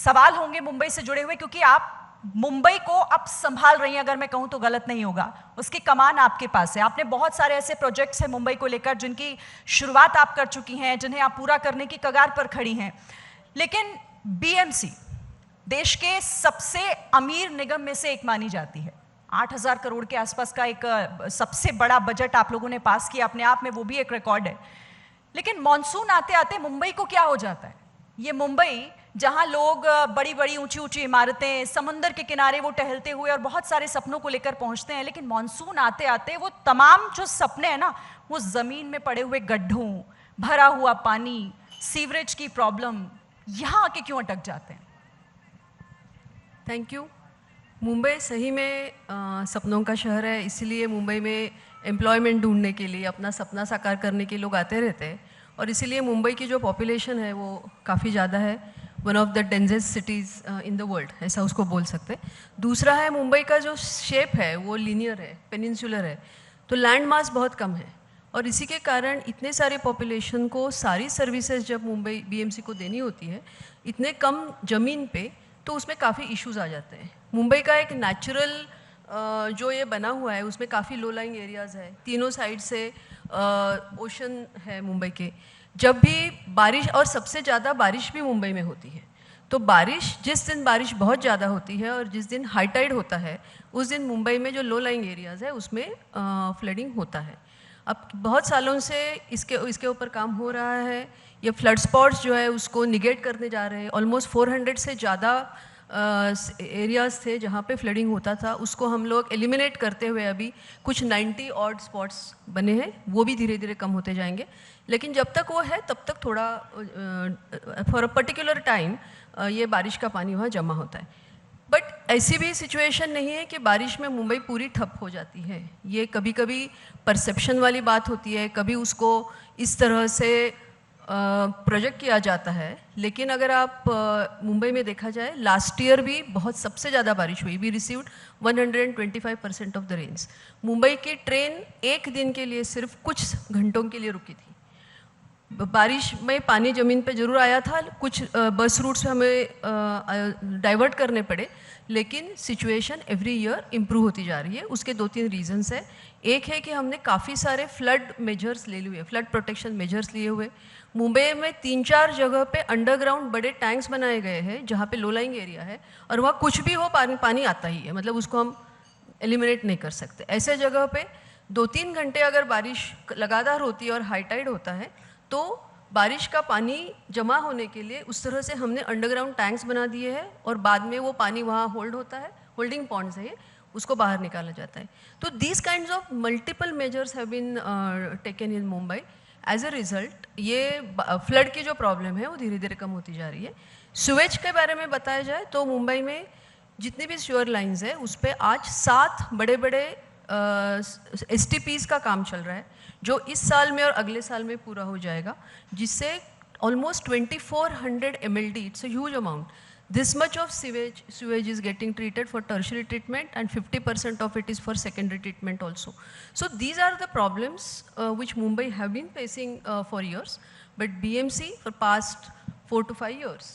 सवाल होंगे मुंबई से जुड़े हुए, क्योंकि आप मुंबई को अब संभाल रही हैं, अगर मैं कहूं तो गलत नहीं होगा। उसकी कमान आपके पास है। आपने बहुत सारे ऐसे प्रोजेक्ट्स हैं मुंबई को लेकर जिनकी शुरुआत आप कर चुकी हैं, जिन्हें आप पूरा करने की कगार पर खड़ी हैं। लेकिन बीएमसी देश के सबसे अमीर निगम में से एक मानी जाती है। 8,000 करोड़ के आसपास का एक सबसे बड़ा बजट आप लोगों ने पास किया, अपने आप में वो भी एक रिकॉर्ड है। लेकिन मॉनसून आते आते मुंबई को क्या हो जाता है? ये मुंबई जहां लोग बड़ी बड़ी ऊंची ऊंची इमारतें, समुंदर के किनारे वो टहलते हुए और बहुत सारे सपनों को लेकर पहुंचते हैं, लेकिन मॉनसून आते आते वो तमाम जो सपने हैं ना, वो जमीन में पड़े हुए गड्ढों, भरा हुआ पानी, सीवरेज की प्रॉब्लम, यहां आके क्यों अटक जाते हैं? Thank you. मुंबई सही में सपनों का शहर है, इसीलिए मुंबई में एम्प्लॉयमेंट ढूंढने के लिए, अपना सपना साकार करने के लोग आते रहते हैं, और इसीलिए मुंबई की जो पॉपुलेशन है वो काफ़ी ज़्यादा है। One of the densest cities in the world, ऐसा उसको बोल सकते हैं। दूसरा है, मुंबई का जो शेप है वो लीनियर है, पेनिनसुलर है, तो लैंड मास बहुत कम है, और इसी के कारण इतने सारे पॉपुलेशन को सारी सर्विसेज जब मुंबई बीएमसी को देनी होती है इतने कम ज़मीन पे, तो उसमें काफ़ी इश्यूज आ जाते हैं। मुंबई का एक नेचुरल जो ये बना हुआ है उसमें काफ़ी लो लाइंग एरियाज़ है, तीनों साइड से ओशन है मुंबई के। जब भी बारिश, और सबसे ज़्यादा बारिश भी मुंबई में होती है, तो बारिश, जिस दिन बारिश बहुत ज़्यादा होती है और जिस दिन हाई टाइड होता है, उस दिन मुंबई में जो लो लाइंग एरियाज़ है उसमें फ्लडिंग होता है। अब बहुत सालों से इसके ऊपर काम हो रहा है। ये फ्लड स्पॉट्स जो है उसको निगेट करने जा रहे हैं। ऑलमोस्ट 400 से ज़्यादा एरियाज़ थे जहाँ पे फ्लडिंग होता था, उसको हम लोग एलिमिनेट करते हुए अभी कुछ 90 ऑड स्पॉट्स बने हैं, वो भी धीरे धीरे कम होते जाएंगे। लेकिन जब तक वो है तब तक थोड़ा फॉर अ पर्टिकुलर टाइम ये बारिश का पानी वहाँ जमा होता है। बट ऐसी भी सिचुएशन नहीं है कि बारिश में मुंबई पूरी ठप हो जाती है। ये कभी कभी परसेप्शन वाली बात होती है, कभी उसको इस तरह से प्रोजेक्ट किया जाता है। लेकिन अगर आप मुंबई में देखा जाए, लास्ट ईयर भी बहुत सबसे ज़्यादा बारिश हुई। We received 125% of the rains. Mumbai की ट्रेन एक दिन के लिए सिर्फ कुछ घंटों के लिए रुकी थी। बारिश में पानी ज़मीन पे ज़रूर आया था, कुछ बस रूट्स हमें डाइवर्ट करने पड़े, लेकिन सिचुएशन एवरी ईयर इम्प्रूव होती जा रही है। उसके 2-3 रीजंस है। एक है कि हमने काफ़ी सारे फ्लड मेजर्स ले लिए, फ्लड प्रोटेक्शन मेजर्स लिए हुए। मुंबई में 3-4 जगह पे अंडरग्राउंड बड़े टैंक्स बनाए गए हैं जहाँ पे लो लाइंग एरिया है, और वहाँ कुछ भी हो पानी आता ही है, मतलब उसको हम एलिमिनेट नहीं कर सकते। ऐसे जगह पे 2-3 घंटे अगर बारिश लगातार होती है और हाई टाइड होता है, तो बारिश का पानी जमा होने के लिए उस तरह से हमने अंडरग्राउंड टैंक्स बना दिए हैं, और बाद में वो पानी वहाँ होल्ड होता है, होल्डिंग पॉन्ड्स है, उसको बाहर निकाला जाता है। तो these kinds of multiple measures have been taken in Mumbai. As a result ये फ्लड की जो प्रॉब्लम है वो धीरे धीरे कम होती जा रही है। सुएज के बारे में बताया जाए तो मुंबई में जितनी भी श्योर लाइन्स है उस पर आज 7 बड़े बड़े STPs का काम चल रहा है, जो इस साल में और अगले साल में पूरा हो जाएगा, जिससे almost 2400 MLD, it's a huge amount, this much of sewage is getting treated for tertiary treatment, and 50% of it is for secondary treatment also. So these are the problems which Mumbai have been facing for years, but BMC for past 4 to 5 years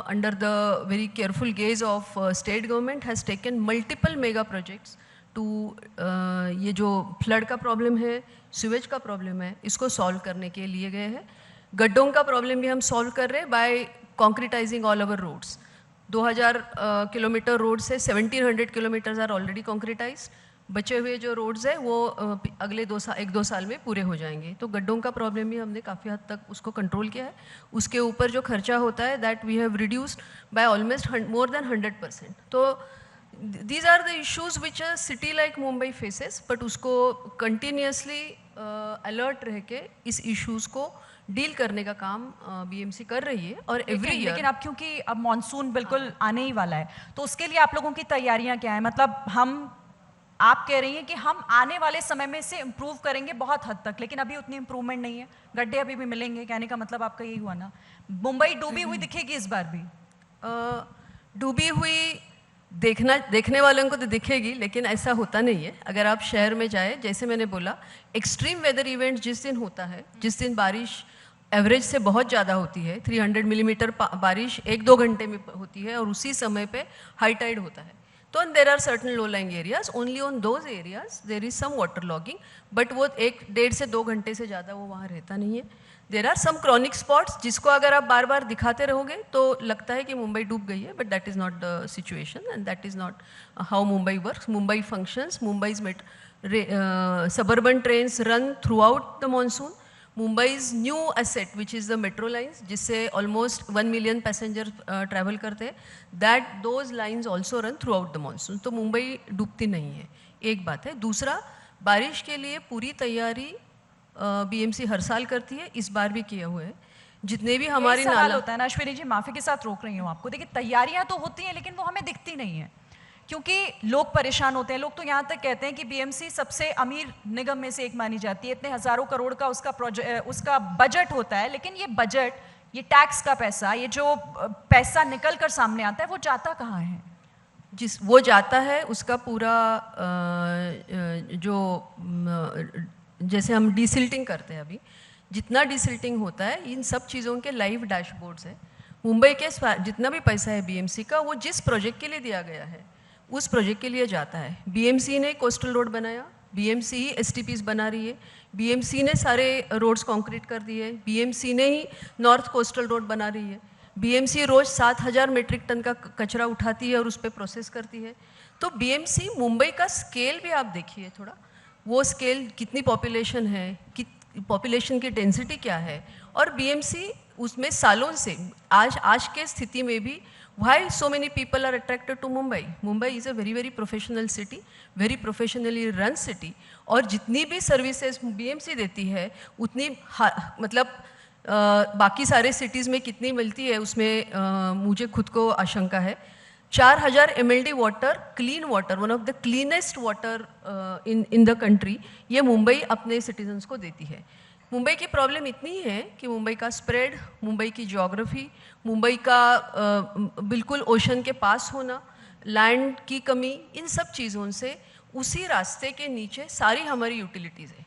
under the very careful gaze of state government has taken multiple mega projects to ये जो flood का problem है, sewage का problem है, इसको solve करने के लिए गए हैं। गड्ढों का प्रॉब्लम भी हम सॉल्व कर रहे हैं by concretising all over roads. 2000 kilometre road से 1700 किलोमीटर्स आर ऑलरेडी कॉन्क्रीटाइज। बचे हुए जो रोड्स है वो अगले 1-2 साल में पूरे हो जाएंगे। तो गड्ढों का प्रॉब्लम भी हमने काफ़ी हद तक उसको कंट्रोल किया है। उसके ऊपर जो खर्चा होता है that we have reduced by almost more than 100%। तो these are the issues which a city like Mumbai faces, but उसको continuously alert रह के इस issues को डील करने का काम BMC कर रही है। और एवरी ईयर, लेकिन अब क्योंकि अब मॉनसून बिल्कुल आने ही वाला है, तो उसके लिए आप लोगों की तैयारियां क्या है? मतलब आप कह रही हैं कि हम आने वाले समय में से इम्प्रूव करेंगे बहुत हद तक, लेकिन अभी उतनी इम्प्रूवमेंट नहीं है, गड्ढे अभी भी मिलेंगे, कहने का मतलब आपका यही हुआ ना? मुंबई डूबी हुई दिखेगी इस बार भी? डूबी हुई देखने वालों को तो दिखेगी, लेकिन ऐसा होता नहीं है। अगर आप शहर में जाए, जैसे मैंने बोला, एक्सट्रीम वेदर इवेंट जिस दिन होता है, जिस दिन बारिश एवरेज से बहुत ज़्यादा होती है। 300 मिलीमीटर बारिश 1-2 घंटे में होती है और उसी समय पे हाई टाइड होता है। तो there are certain low lying areas, only on those areas there is some water logging, but वो 1-1.5 से 2 घंटे से ज़्यादा वो वहाँ रहता नहीं है। There are some chronic spots जिसको अगर आप बार बार दिखाते रहोगे तो लगता है कि मुंबई डूब गई है, but that is not the situation and that is not how Mumbai works. Mumbai functions. Mumbai's suburban trains run throughout the monsoon. Mumbai's new asset, which is the metro lines, जिससे almost 1 million passengers travel करते हैं, that those lines also run throughout the monsoon. तो मुंबई डूबती नहीं है, एक बात है. दूसरा, बारिश के लिए पूरी तैयारी बीएमसी हर साल करती है, इस बार भी किया हुआ है. जितने भी हमारी नाला होता है ना अश्विनी जी, माफी के साथ रोक रही हूँ आपको, देखिए तैयारियां तो होती हैं लेकिन वो हमें दिखती नहीं है क्योंकि लोग परेशान होते हैं. लोग तो यहाँ तक कहते हैं कि बीएमसी सबसे अमीर निगम में से एक मानी जाती है, इतने हजारों करोड़ का उसका बजट होता है, लेकिन ये बजट, ये टैक्स का पैसा, ये जो पैसा निकल कर सामने आता है वो जाता कहाँ है? वो जाता है उसका पूरा जो जैसे हम डिसिल्टिंग करते हैं, अभी जितना डिसिल्टिंग होता है इन सब चीज़ों के लाइव डैशबोर्ड्स हैं. मुंबई के जितना भी पैसा है बीएमसी का, वो जिस प्रोजेक्ट के लिए दिया गया है उस प्रोजेक्ट के लिए जाता है. बीएमसी ने कोस्टल रोड बनाया, बीएमसी ही एसटीपीस बना रही है, बीएमसी ने सारे रोड्स कंक्रीट कर दिए, बीएमसी ने ही नॉर्थ कोस्टल रोड बना रही है, बीएमसी रोज 7000 मीट्रिक टन का कचरा उठाती है और उस पर प्रोसेस करती है. तो बीएमसी, मुंबई का स्केल भी आप देखिए थोड़ा, वो स्केल कितनी पॉपुलेशन है, पॉपुलेशन की डेंसिटी क्या है, और बीएमसी उसमें सालों से आज के स्थिति में भी why so many people are attracted to Mumbai? Mumbai is a very professional city, very professionally run city, और जितनी भी सर्विसेज बीएमसी देती है उतनी मतलब बाकी सारे सिटीज़ में कितनी मिलती है उसमें मुझे खुद को आशंका है. 4000 mld water, clean water, one of the cleanest water in the country, ये मुंबई अपने सिटीजन्स को देती है. मुंबई की प्रॉब्लम इतनी है कि मुंबई का स्प्रेड, मुंबई की ज्योग्राफी, मुंबई का बिल्कुल ओशन के पास होना, लैंड की कमी, इन सब चीज़ों से उसी रास्ते के नीचे सारी हमारी यूटिलिटीज़ है.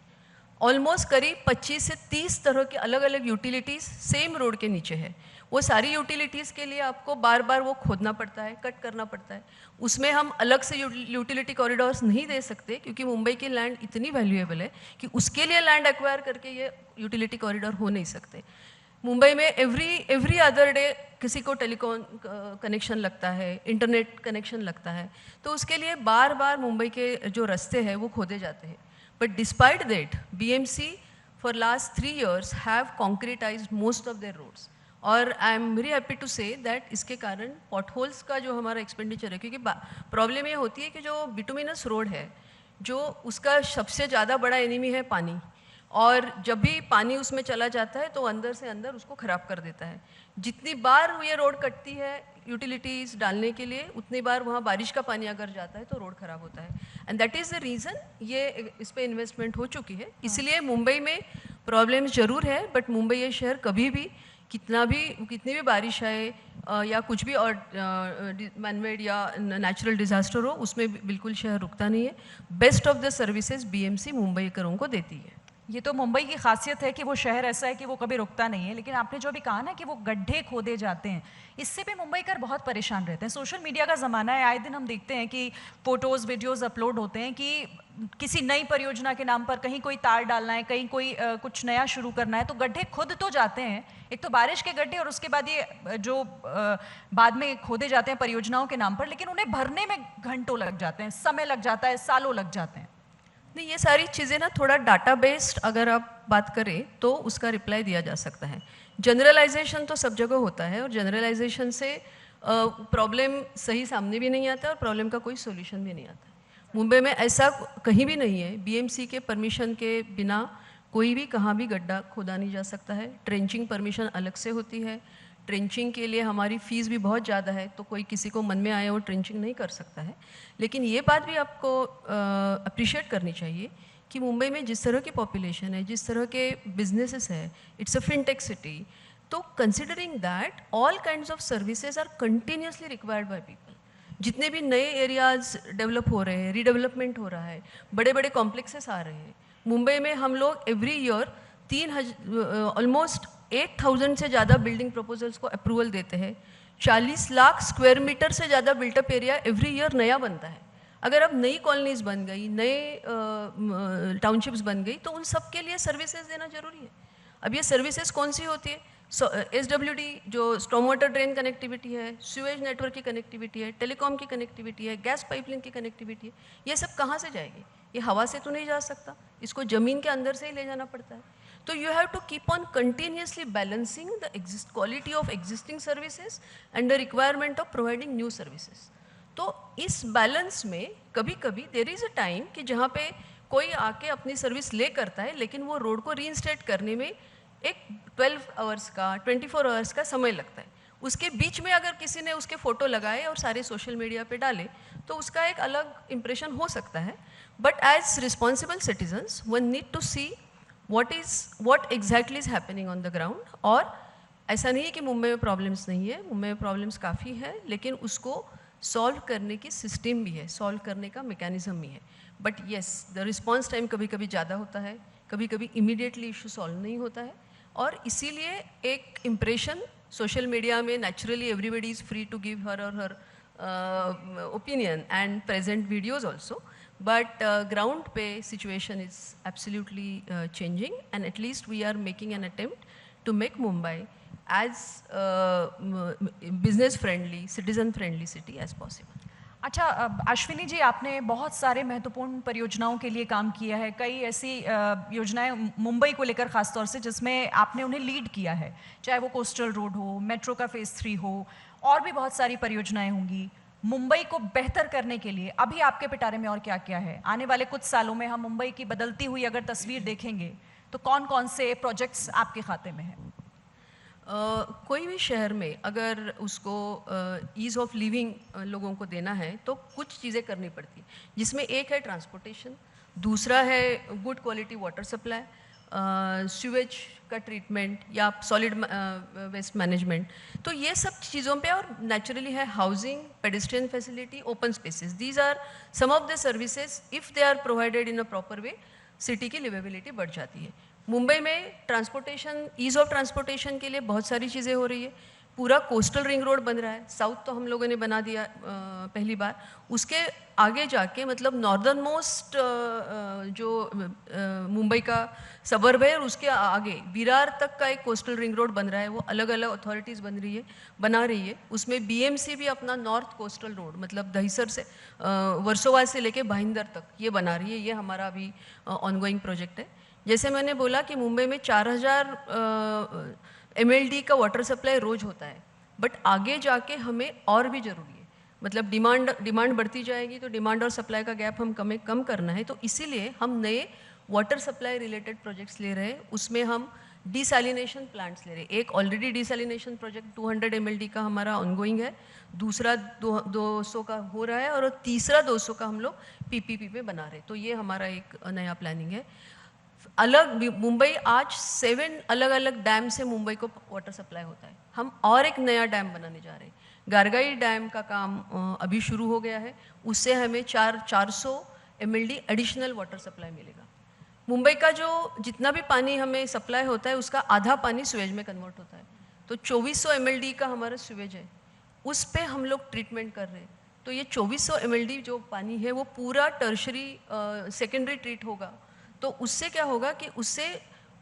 ऑलमोस्ट करीब 25 से 30 तरह के अलग अलग यूटिलिटीज़ सेम रोड के नीचे है. वो सारी यूटिलिटीज़ के लिए आपको बार बार वो खोदना पड़ता है, कट करना पड़ता है. उसमें हम अलग से यूटिलिटी कॉरिडोर्स नहीं दे सकते क्योंकि मुंबई की लैंड इतनी वैल्यूएबल है कि उसके लिए लैंड एक्वायर करके ये यूटिलिटी कॉरिडोर हो नहीं सकते. मुंबई में एवरी अदर डे किसी को टेलीकॉम कनेक्शन लगता है, इंटरनेट कनेक्शन लगता है, तो उसके लिए बार बार मुंबई के जो रास्ते हैं वो खोदे जाते हैं. But despite that BMC for last 3 years have concretised most of their roads. और I am very happy to say that इसके कारण पॉटहोल्स का जो हमारा एक्सपेंडिचर है, क्योंकि प्रॉब्लम ये होती है कि जो बिटुमिनस रोड है, जो उसका सबसे ज़्यादा बड़ा एनिमी है पानी, और जब भी पानी उसमें चला जाता है तो अंदर से अंदर उसको ख़राब कर देता है. जितनी बार ये रोड कटती है यूटिलिटीज़ डालने के लिए, उतनी बार वहाँ बारिश का पानी अगर जाता है तो रोड ख़राब होता है. And that is the reason ये इस पर इन्वेस्टमेंट हो चुकी है. इसलिए मुंबई में प्रॉब्लम्स ज़रूर है, बट मुंबई ये शहर कभी भी कितनी भी बारिश आए या कुछ भी और मैनमेड या नेचुरल डिज़ास्टर हो, उसमें बिल्कुल शहर रुकता नहीं है. Best of the services BMC मुंबईकरों को देती है. ये तो मुंबई की खासियत है कि वो शहर ऐसा है कि वो कभी रुकता नहीं है. लेकिन आपने जो भी कहा ना कि वो गड्ढे खोदे जाते हैं, इससे भी मुंबईकर बहुत परेशान रहते हैं. सोशल मीडिया का ज़माना है, आए दिन हम देखते हैं कि फ़ोटोज़ वीडियोज़ अपलोड होते हैं कि किसी नई परियोजना के नाम पर कहीं कोई तार डालना है, कहीं कोई कुछ नया शुरू करना है, तो गड्ढे खुद तो जाते हैं. एक तो बारिश के गड्ढे और उसके बाद ये जो बाद में खोदे जाते हैं परियोजनाओं के नाम पर, लेकिन उन्हें भरने में घंटों लग जाते हैं, समय लग जाता है, सालों लग जाते हैं. नहीं, ये सारी चीज़ें ना थोड़ा डाटा बेस्ड अगर आप बात करें तो उसका रिप्लाई दिया जा सकता है. जनरलाइजेशन तो सब जगह होता है और जनरलाइजेशन से प्रॉब्लम सही सामने भी नहीं आता और प्रॉब्लम का कोई सोल्यूशन भी नहीं आता. मुंबई में ऐसा कहीं भी नहीं है, बीएमसी के परमिशन के बिना कोई भी कहाँ भी गड्ढा खोदा नहीं जा सकता है. ट्रेंचिंग परमिशन अलग से होती है. ट्रेंचिंग के लिए हमारी फ़ीस भी बहुत ज़्यादा है, तो कोई किसी को मन में आए वो ट्रेंचिंग नहीं कर सकता है. लेकिन ये बात भी आपको अप्रिशिएट करनी चाहिए कि मुंबई में जिस तरह की पॉपुलेशन है, जिस तरह के बिजनेसेस है, इट्स अ फिनटेक सिटी, तो considering that all kinds of services are continuously required by people. जितने भी नए एरियाज डेवलप हो रहे हैं, रीडेवलपमेंट हो रहा है, बड़े बड़े कॉम्प्लेक्सेस आ रहे हैं. मुंबई में हम लोग एवरी ईयर ऑलमोस्ट 8,000 से ज़्यादा बिल्डिंग प्रपोजल्स को अप्रूवल देते हैं। 40 लाख स्क्वायर मीटर से ज़्यादा बिल्टअप एरिया एवरी ईयर नया बनता है। अगर अब नई कॉलोनीज बन गई, नए टाउनशिप्स बन गई, तो उन सब के लिए सर्विसेज देना जरूरी है। अब ये सर्विसेज कौन सी होती है? SWD जो स्टॉर्म वाटर ड्रेन कनेक्टिविटी है, सीवेज नेटवर्क की कनेक्टिविटी है, टेलीकॉम की कनेक्टिविटी है, गैस पाइपलाइन की कनेक्टिविटी है, ये सब कहाँ से जाएगी? ये हवा से तो नहीं जा सकता, इसको ज़मीन के अंदर से ही ले जाना पड़ता है। तो you have to keep on continuously balancing the quality of existing services and the requirement of providing new services. तो इस बैलेंस में कभी कभी देयर इज़ अ टाइम कि जहाँ पे कोई आके अपनी सर्विस ले करता है, लेकिन वो रोड को रीइंस्टेट करने में एक 12 आवर्स का 24 आवर्स का समय लगता है। उसके बीच में अगर किसी ने उसके फ़ोटो लगाए और सारे सोशल मीडिया पे डाले तो उसका एक अलग इम्प्रेशन हो सकता है। But as responsible citizens one need to see what exactly is happening on the ground। और ऐसा नहीं है कि मुंबई में प्रॉब्लम्स नहीं है, मुंबई में प्रॉब्लम्स काफ़ी है, लेकिन उसको सॉल्व करने की सिस्टम भी है, सॉल्व करने का मैकेनिज्म भी है। But yes, the response time कभी कभी ज़्यादा होता है, कभी कभी इमीडिएटली इशू सॉल्व नहीं होता है, और इसीलिए एक इम्प्रेशन सोशल मीडिया में naturally everybody is free to give her or her opinion and present videos also. But ground pay situation is absolutely changing, and at least we are making an attempt to make Mumbai as business friendly, citizen friendly city as possible। अच्छा, अश्विनी जी, आपने बहुत सारे महत्वपूर्ण परियोजनाओं के लिए काम किया है, कई ऐसी योजनाएं मुंबई को लेकर खासतौर से जिसमें आपने उन्हें लीड किया है, चाहे वो कोस्टल रोड हो, मेट्रो का फेज़ 3 हो, और भी बहुत सारी परियोजनाएं होंगी। मुंबई को बेहतर करने के लिए अभी आपके पिटारे में और क्या क्या है? आने वाले कुछ सालों में हम मुंबई की बदलती हुई अगर तस्वीर देखेंगे तो कौन कौन से प्रोजेक्ट्स आपके खाते में हैं? कोई भी शहर में अगर उसको ईज़ ऑफ लिविंग लोगों को देना है तो कुछ चीज़ें करनी पड़ती हैं, जिसमें एक है ट्रांसपोर्टेशन, दूसरा है good quality water supply, sewage का ट्रीटमेंट या सॉलिड वेस्ट मैनेजमेंट। तो ये सब चीज़ों पे, और नेचुरली है housing, pedestrian facility, open spaces. These are some of the services, if they are provided in a proper way, city की लिवेबिलिटी बढ़ जाती है। मुंबई में ट्रांसपोर्टेशन, ईज़ ऑफ ट्रांसपोर्टेशन के लिए बहुत सारी चीज़ें हो रही है। पूरा कोस्टल रिंग रोड बन रहा है, साउथ तो हम लोगों ने बना दिया पहली बार। उसके आगे जाके मतलब नॉर्दर्न मोस्ट जो मुंबई का सबर्ब है, और उसके आगे विरार तक का एक कोस्टल रिंग रोड बन रहा है। वो अलग अलग अथॉरिटीज़ बना रही है। उसमें BMC भी अपना नॉर्थ कोस्टल रोड मतलब दहिसर से वर्सोवा से लेके भाईंदर तक ये बना रही है। ये हमारा अभी ऑनगोइंग प्रोजेक्ट है। जैसे मैंने बोला कि मुंबई में 4000 MLD का वाटर सप्लाई रोज होता है, बट आगे जाके हमें और भी ज़रूरी है। मतलब डिमांड बढ़ती जाएगी तो डिमांड और सप्लाई का गैप हम कम करना है। तो इसीलिए हम नए वाटर सप्लाई रिलेटेड प्रोजेक्ट्स ले रहे हैं। उसमें हम डिसैलिनेशन प्लांट्स ले रहे हैं। एक ऑलरेडी डिसैलिनेशन प्रोजेक्ट 200 MLD का हमारा ऑनगोइंग है, दूसरा 200 का हो रहा है, और तीसरा 200 का हम लोग PPP पे बना रहे हैं। तो ये हमारा एक नया प्लानिंग है। मुंबई आज 7 अलग अलग डैम से मुंबई को वाटर सप्लाई होता है। हम और एक नया डैम बनाने जा रहे हैं। गारगाई डैम का काम अभी शुरू हो गया है। उससे हमें 400 MLD एडिशनल वाटर सप्लाई मिलेगा। मुंबई का जो जितना भी पानी हमें सप्लाई होता है उसका आधा पानी सीवेज में कन्वर्ट होता है। तो 2400 MLD का हमारा सीवेज है, उस पर हम लोग ट्रीटमेंट कर रहे हैं। तो ये 2400 MLD जो पानी है वो पूरा टर्शरी सेकेंडरी ट्रीट होगा। तो उससे क्या होगा कि उससे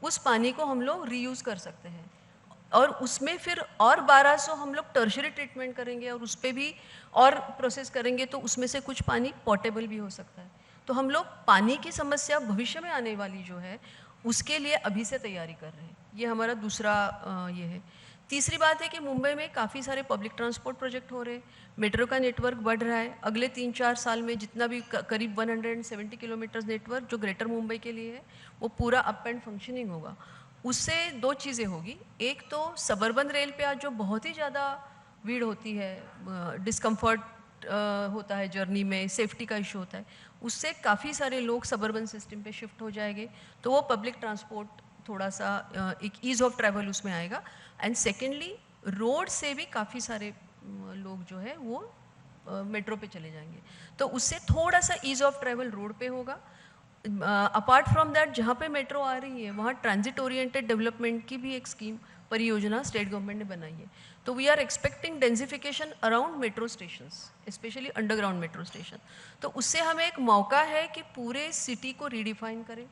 उस पानी को हम लोग रीयूज़ कर सकते हैं, और उसमें फिर और 1200 हम लोग टर्शरी ट्रीटमेंट करेंगे और उस पर भी और प्रोसेस करेंगे, तो उसमें से कुछ पानी पोर्टेबल भी हो सकता है। तो हम लोग पानी की समस्या भविष्य में आने वाली जो है उसके लिए अभी से तैयारी कर रहे हैं। ये हमारा दूसरा ये है। तीसरी बात है कि मुंबई में काफ़ी सारे पब्लिक ट्रांसपोर्ट प्रोजेक्ट हो रहे हैं। मेट्रो का नेटवर्क बढ़ रहा है। अगले 3-4 साल में जितना भी करीब 170 किलोमीटर नेटवर्क जो ग्रेटर मुंबई के लिए है वो पूरा अप एंड फंक्शनिंग होगा। उससे 2 चीज़ें होगी। एक तो सबर्बन रेल पे आज जो बहुत ही ज़्यादा भीड़ होती है, डिस्कम्फर्ट होता है जर्नी में, सेफ्टी का इशू होता है, उससे काफ़ी सारे लोग सबर्बन सिस्टम पे शिफ्ट हो जाएंगे। तो वो पब्लिक ट्रांसपोर्ट थोड़ा सा एक ईज़ ऑफ ट्रैवल उसमें आएगा। एंड सेकेंडली रोड से भी काफ़ी सारे लोग जो है वो मेट्रो पे चले जाएंगे, तो उससे थोड़ा सा ईज़ ऑफ ट्रैवल रोड पे होगा। अपार्ट फ्रॉम दैट, जहाँ पे मेट्रो आ रही है वहाँ ट्रांजिट ओरिएंटेड डेवलपमेंट की भी एक स्कीम परियोजना स्टेट गवर्नमेंट ने बनाई है। तो we are expecting densification around metro stations, specially underground metro station. तो उससे हमें एक मौका है कि पूरे सिटी को रीडिफाइन करें,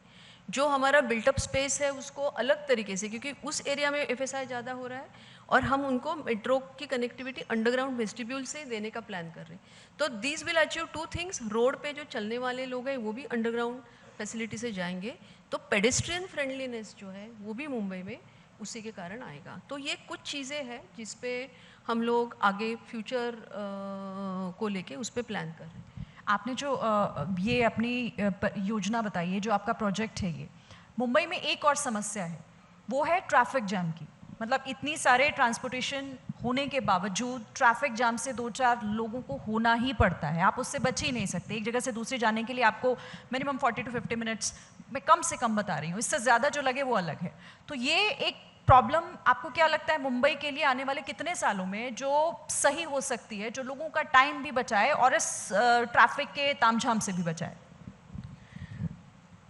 जो हमारा बिल्टअप स्पेस है उसको अलग तरीके से, क्योंकि उस एरिया में FSI ज़्यादा हो रहा है और हम उनको मेट्रो की कनेक्टिविटी अंडरग्राउंड वेस्टिब्यूल से देने का प्लान कर रहे हैं। तो this will achieve two things, road पे जो चलने वाले लोग हैं वो भी अंडरग्राउंड फैसिलिटी से जाएंगे, तो पेडेस्ट्रियन फ्रेंडलीनेस जो है वो भी मुंबई में उसी के कारण आएगा। तो ये कुछ चीज़ें हैं जिस पे हम लोग आगे फ्यूचर को लेके उस पर प्लान कर रहे हैं। आपने जो ये अपनी योजना बताई है, जो आपका प्रोजेक्ट है, ये मुंबई में एक और समस्या है, वो है ट्रैफिक जैम की। मतलब इतनी सारे ट्रांसपोर्टेशन होने के बावजूद ट्रैफिक जाम से 2-4 लोगों को होना ही पड़ता है, आप उससे बच ही नहीं सकते। एक जगह से दूसरी जाने के लिए आपको मिनिमम 40 to 50 मिनट्स, मैं कम से कम बता रही हूँ, इससे ज़्यादा जो लगे वो अलग है। तो ये एक प्रॉब्लम आपको क्या लगता है मुंबई के लिए आने वाले कितने सालों में जो सही हो सकती है, जो लोगों का टाइम भी बचाए और इस ट्रैफिक के तामझाम से भी बचाए?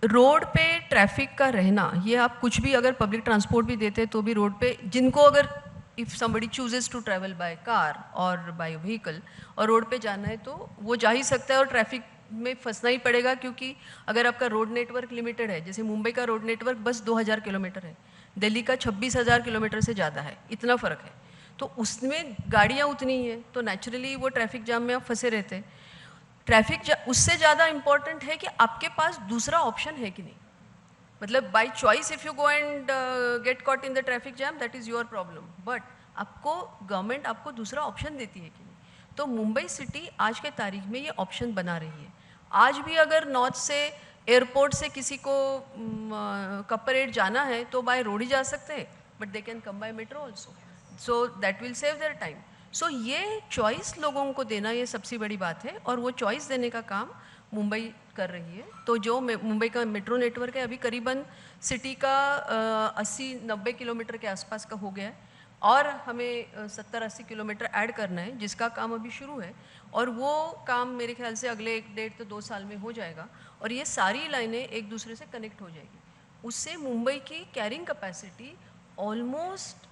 रोड पे ट्रैफिक का रहना, ये आप कुछ भी अगर पब्लिक ट्रांसपोर्ट भी देते तो भी रोड पे जिनको अगर if somebody chooses to travel by car और बाय व्हीकल और रोड पे जाना है तो वो जा ही सकता है और ट्रैफिक में फंसना ही पड़ेगा, क्योंकि अगर आपका रोड नेटवर्क लिमिटेड है, जैसे मुंबई का रोड नेटवर्क बस 2000 किलोमीटर है, दिल्ली का 26,000 किलोमीटर से ज़्यादा है, इतना फ़र्क है। तो उसमें गाड़ियाँ उतनी ही हैं, तो नेचुरली वो ट्रैफिक जाम में आप फंसे रहते हैं। उससे ज़्यादा इम्पॉर्टेंट है कि आपके पास दूसरा ऑप्शन है कि नहीं। मतलब by choice if you go and get caught in the traffic jam, that is your problem, but आपको गवर्नमेंट आपको दूसरा ऑप्शन देती है कि नहीं। तो मुंबई सिटी आज के तारीख में ये ऑप्शन बना रही है। आज भी अगर नॉर्थ से एयरपोर्ट से किसी को कपरेट जाना है तो बाय रोड ही जा सकते हैं, but they can come by metro also, so that will save their time. So ये चॉइस लोगों को देना ये सबसे बड़ी बात है, और वो चॉइस देने का काम मुंबई कर रही है। तो जो मुंबई का मेट्रो नेटवर्क है अभी करीबन सिटी का 80-90 किलोमीटर के आसपास का हो गया है, और हमें 70-80 किलोमीटर ऐड करना है, जिसका काम अभी शुरू है, और वो काम मेरे ख्याल से अगले 1.5 से 2 साल में हो जाएगा, और ये सारी लाइनें एक दूसरे से कनेक्ट हो जाएगी। उससे मुंबई की कैरिंग कैपेसिटी ऑलमोस्ट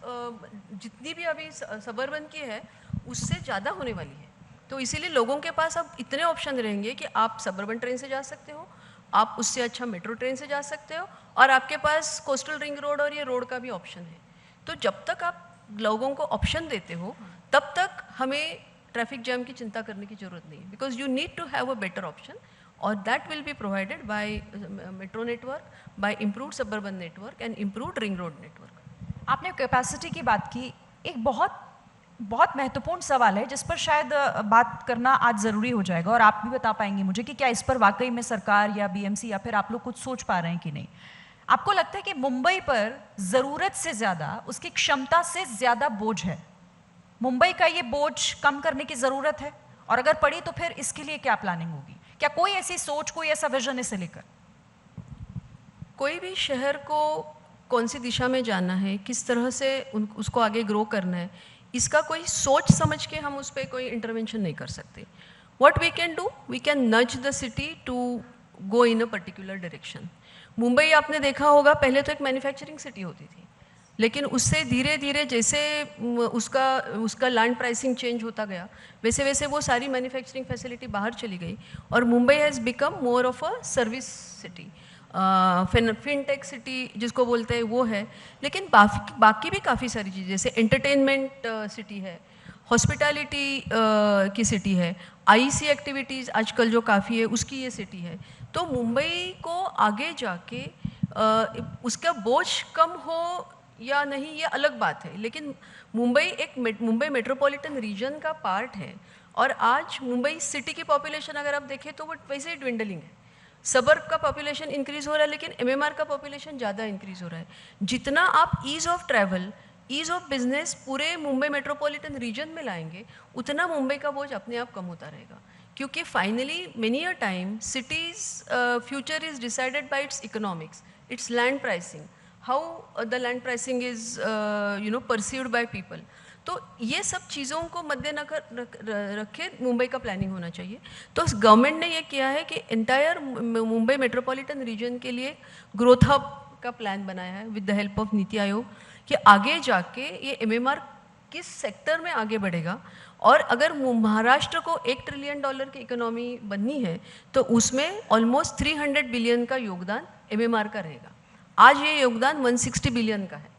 जितनी भी अभी सबर्बन की है उससे ज़्यादा होने वाली है। तो इसीलिए लोगों के पास अब इतने ऑप्शन रहेंगे कि आप सबर्बन ट्रेन से जा सकते हो, आप उससे अच्छा मेट्रो ट्रेन से जा सकते हो, और आपके पास कोस्टल रिंग रोड और ये रोड का भी ऑप्शन है। तो जब तक आप लोगों को ऑप्शन देते हो तब तक हमें ट्रैफिक जैम की चिंता करने की ज़रूरत नहीं है, because you need to have a better option, और that will be provided by metro network, by improved suburban network and improved ring road network. आपने कैपेसिटी की बात की, एक बहुत महत्वपूर्ण सवाल है जिस पर शायद बात करना आज ज़रूरी हो जाएगा, और आप भी बता पाएंगे मुझे कि क्या इस पर वाकई में सरकार या BMC या फिर आप लोग कुछ सोच पा रहे हैं कि नहीं। आपको लगता है कि मुंबई पर ज़रूरत से ज़्यादा, उसकी क्षमता से ज़्यादा बोझ है? मुंबई का ये बोझ कम करने की ज़रूरत है, और अगर पड़ी तो फिर इसके लिए क्या प्लानिंग होगी? क्या कोई ऐसी सोच, कोई ऐसा विजन इसे लेकर? कोई भी शहर को कौन सी दिशा में जाना है, किस तरह से उसको आगे ग्रो करना है, इसका कोई सोच समझ के हम उस पर कोई इंटरवेंशन नहीं कर सकते। What we can do, we can nudge the city to go in a particular direction. Mumbai आपने देखा होगा पहले तो एक मैन्युफैक्चरिंग सिटी होती थी, लेकिन उससे धीरे धीरे जैसे उसका लैंड प्राइसिंग चेंज होता गया, वैसे वैसे वो सारी मैन्युफैक्चरिंग फैसिलिटी बाहर चली गई, और Mumbai has become more of a service city, fintech city जिसको बोलते हैं वो है। लेकिन बाकी भी काफ़ी सारी चीज़ें, जैसे एंटरटेनमेंट सिटी है, हॉस्पिटैलिटी की सिटी है, IEC एक्टिविटीज़ आजकल जो काफ़ी है उसकी ये सिटी है। तो मुंबई को आगे जाके उसका बोझ कम हो या नहीं ये अलग बात है, लेकिन मुंबई मेट्रोपॉलिटन रीजन का पार्ट है, और आज मुंबई सिटी की पॉपुलेशन अगर आप देखें तो वो वैसे ही ड्विंडलिंग है। सबर्ब का पॉपुलेशन इंक्रीज हो रहा है, लेकिन MMR का पॉपुलेशन ज़्यादा इंक्रीज हो रहा है। जितना आप ease of travel, ease of business पूरे मुंबई मेट्रोपॉलिटन रीजन में लाएंगे, उतना मुंबई का बोझ अपने आप कम होता रहेगा, क्योंकि finally many a time cities future is decided by it's economics, it's land pricing, how the land pricing is perceived by people. तो ये सब चीज़ों को मद्देनजर रखे मुंबई का प्लानिंग होना चाहिए। तो गवर्नमेंट ने ये किया है कि एंटायर मुंबई मेट्रोपॉलिटन रीजन के लिए ग्रोथ हब का प्लान बनाया है with the help of NITI Aayog. कि आगे जाके ये एमएमआर किस सेक्टर में आगे बढ़ेगा। और अगर महाराष्ट्र को $1 ट्रिलियन की इकोनॉमी बननी है तो उसमें ऑलमोस्ट 300 बिलियन का योगदान एमएमआर का रहेगा। आज ये योगदान 160 बिलियन का है।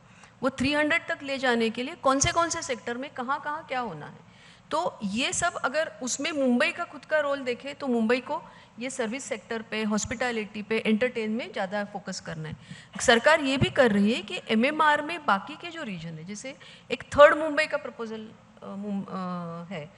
वो 300 तक ले जाने के लिए कौन से सेक्टर में कहाँ कहाँ क्या होना है, तो ये सब अगर उसमें मुंबई का खुद का रोल देखे तो मुंबई को ये सर्विस सेक्टर पे, हॉस्पिटैलिटी पे, एंटरटेन में ज़्यादा फोकस करना है। सरकार ये भी कर रही है कि एमएमआर में बाकी के जो रीजन है, जैसे एक थर्ड मुंबई का प्रपोजल है,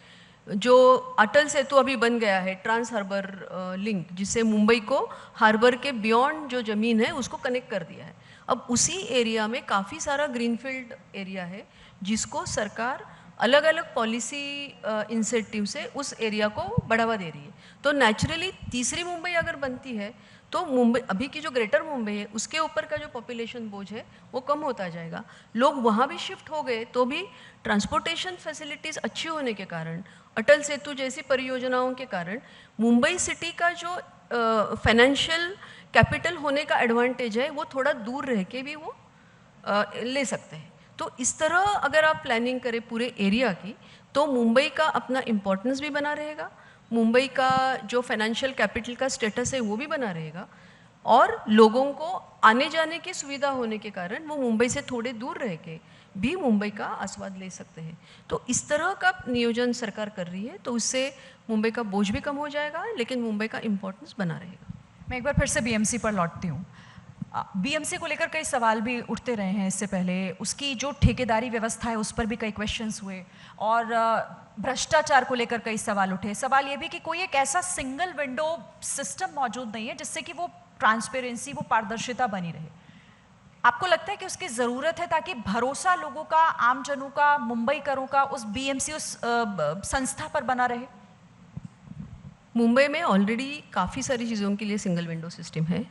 जो अटल सेतु अभी बन गया है, ट्रांस हार्बर लिंक, जिससे मुंबई को हार्बर के बियॉन्ड जो ज़मीन है उसको कनेक्ट कर दिया है। अब उसी एरिया में काफ़ी सारा ग्रीनफील्ड एरिया है जिसको सरकार अलग अलग पॉलिसी इंसेंटिव से उस एरिया को बढ़ावा दे रही है। तो नेचुरली तीसरी मुंबई अगर बनती है तो मुंबई, अभी की जो ग्रेटर मुंबई है उसके ऊपर का जो पॉपुलेशन बोझ है वो कम होता जाएगा। लोग वहाँ भी शिफ्ट हो गए तो भी ट्रांसपोर्टेशन फैसिलिटीज़ अच्छी होने के कारण, अटल सेतु जैसी परियोजनाओं के कारण मुंबई सिटी का जो फाइनेंशियल कैपिटल होने का एडवांटेज है वो थोड़ा दूर रह के भी वो ले सकते हैं। तो इस तरह अगर आप प्लानिंग करें पूरे एरिया की तो मुंबई का अपना इम्पोर्टेंस भी बना रहेगा, मुंबई का जो फाइनेंशियल कैपिटल का स्टेटस है वो भी बना रहेगा, और लोगों को आने जाने की सुविधा होने के कारण वो मुंबई से थोड़े दूर रह के भी मुंबई का आस्वाद ले सकते हैं। तो इस तरह का नियोजन सरकार कर रही है, तो उससे मुंबई का बोझ भी कम हो जाएगा लेकिन मुंबई का इम्पोर्टेंस बना रहेगा। मैं एक बार फिर से बीएमसी पर लौटती हूँ। बीएमसी को लेकर कई सवाल भी उठते रहे हैं इससे पहले, उसकी जो ठेकेदारी व्यवस्था है उस पर भी कई क्वेश्चंस हुए, और भ्रष्टाचार को लेकर कई सवाल उठे। सवाल ये भी कि कोई एक ऐसा सिंगल विंडो सिस्टम मौजूद नहीं है जिससे कि वो ट्रांसपेरेंसी, वो पारदर्शिता बनी रहे। आपको लगता है कि उसकी ज़रूरत है ताकि भरोसा लोगों का, आमजनों का, मुंबईकरों का उस बीएमसी, उस संस्था पर बना रहे? मुंबई में ऑलरेडी काफ़ी सारी चीज़ों के लिए सिंगल विंडो सिस्टम है।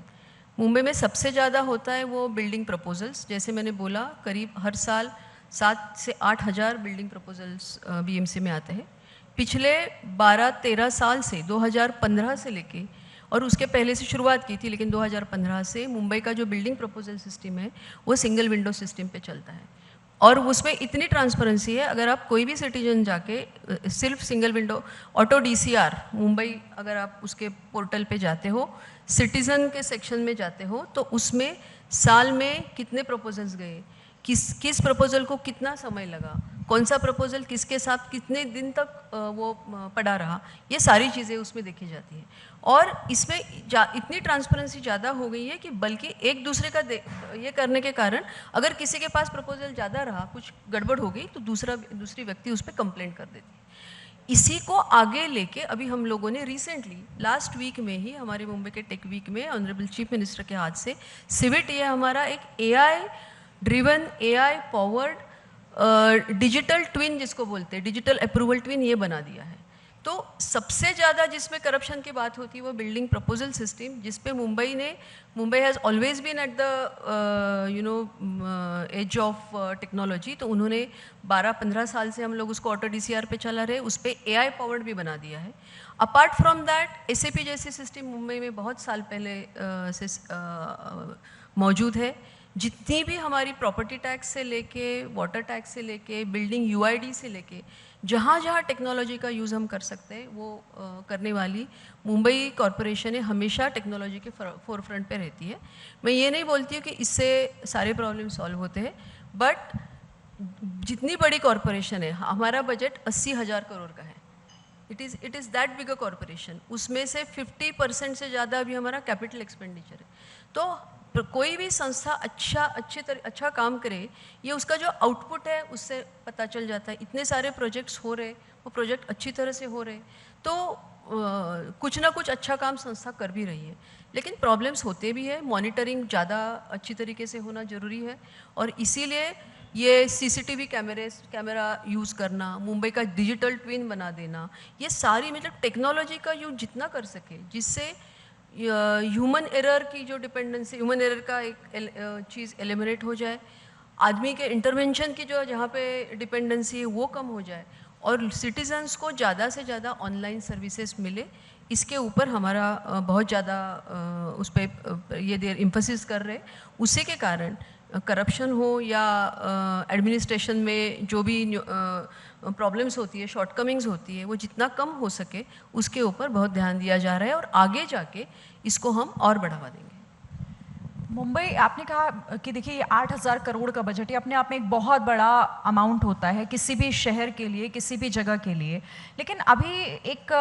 मुंबई में सबसे ज़्यादा होता है वो बिल्डिंग प्रपोजल्स। जैसे मैंने बोला, करीब हर साल 7 से 8 हज़ार बिल्डिंग प्रपोजल्स बीएमसी में आते हैं। पिछले 12-13 साल से 2015 से लेके, और उसके पहले से शुरुआत की थी, लेकिन 2015 से मुंबई का जो बिल्डिंग प्रपोजल सिस्टम है वो सिंगल विंडो सिस्टम पे चलता है। और उसमें इतनी ट्रांसपेरेंसी है, अगर आप कोई भी सिटीजन जाके सिर्फ single window auto DCR Mumbai, अगर आप उसके पोर्टल पे जाते हो, सिटीज़न के सेक्शन में जाते हो, तो उसमें साल में कितने प्रपोजल्स गए, किस प्रपोजल को कितना समय लगा, कौन सा प्रपोजल किसके साथ कितने दिन तक वो पड़ा रहा, ये सारी चीज़ें उसमें देखी जाती हैं। और इसमें इतनी ट्रांसपेरेंसी ज़्यादा हो गई है कि बल्कि एक दूसरे का ये करने के कारण अगर किसी के पास प्रपोजल ज़्यादा रहा, कुछ गड़बड़ हो गई, तो दूसरी व्यक्ति उस पर कंप्लेंट कर देती है। इसी को आगे लेके अभी हम लोगों ने रिसेंटली लास्ट वीक में ही हमारे मुंबई के टेक वीक में ऑनरेबल चीफ मिनिस्टर के हाथ से सिविट, ये हमारा एक AI driven, AI powered digital twin जिसको बोलते हैं, डिजिटल अप्रूवल ट्विन, ये बना दिया है। तो सबसे ज़्यादा जिसमें करप्शन की बात होती है वो बिल्डिंग प्रपोजल सिस्टम, जिसपे Mumbai has always been at the edge of technology. तो उन्होंने 12-15 साल से हम लोग उसको ऑटो DCR पे चला रहे, उस पर AI पावर्ड भी बना दिया है। अपार्ट फ्रॉम दैट SAP जैसी सिस्टम मुंबई में बहुत साल पहले से मौजूद है। जितनी भी हमारी प्रॉपर्टी टैक्स से लेके, वाटर टैक्स से लेके, बिल्डिंग UID से लेके, जहाँ जहाँ टेक्नोलॉजी का यूज़ हम कर सकते हैं वो करने वाली मुंबई कॉरपोरेशन हमेशा टेक्नोलॉजी के फोरफ्रंट पे रहती है। मैं ये नहीं बोलती हूँ कि इससे सारे प्रॉब्लम सॉल्व होते हैं, बट जितनी बड़ी कॉरपोरेशन है, हमारा बजट 80,000 करोड़ का है, it is that big a corporation. उसमें से 50% से ज़्यादा अभी हमारा कैपिटल एक्सपेंडिचर है। तो कोई भी संस्था अच्छा काम करे, ये उसका जो आउटपुट है उससे पता चल जाता है। इतने सारे प्रोजेक्ट्स हो रहे, वो प्रोजेक्ट अच्छी तरह से हो रहे, तो कुछ ना कुछ अच्छा काम संस्था कर भी रही है। लेकिन प्रॉब्लम्स होते भी है, मॉनिटरिंग ज़्यादा अच्छी तरीके से होना ज़रूरी है, और इसीलिए ये CCTV कैमरा यूज़ करना, मुंबई का डिजिटल ट्विन बना देना, ये सारी मतलब टेक्नोलॉजी का यूज जितना कर सके, जिससे ह्यूमन एरर की जो डिपेंडेंसी, ह्यूमन एरर का एक चीज़ एलिमिनेट हो जाए, आदमी के इंटरवेंशन की जो जहाँ पे डिपेंडेंसी है वो कम हो जाए, और सिटीजन्स को ज़्यादा से ज़्यादा ऑनलाइन सर्विसेज मिले। इसके ऊपर हमारा बहुत ज़्यादा उस पर ये देर इम्फेसिस कर रहे। उसी के कारण करप्शन हो या एडमिनिस्ट्रेशन में जो भी प्रॉब्लम्स होती है, शॉर्टकमिंग्स होती है, वो जितना कम हो सके उसके ऊपर बहुत ध्यान दिया जा रहा है और आगे जाके इसको हम और बढ़ावा देंगे। मुंबई, आपने कहा कि देखिए ये 8,000 करोड़ का बजट है, अपने आप में एक बहुत बड़ा अमाउंट होता है किसी भी शहर के लिए, किसी भी जगह के लिए। लेकिन अभी एक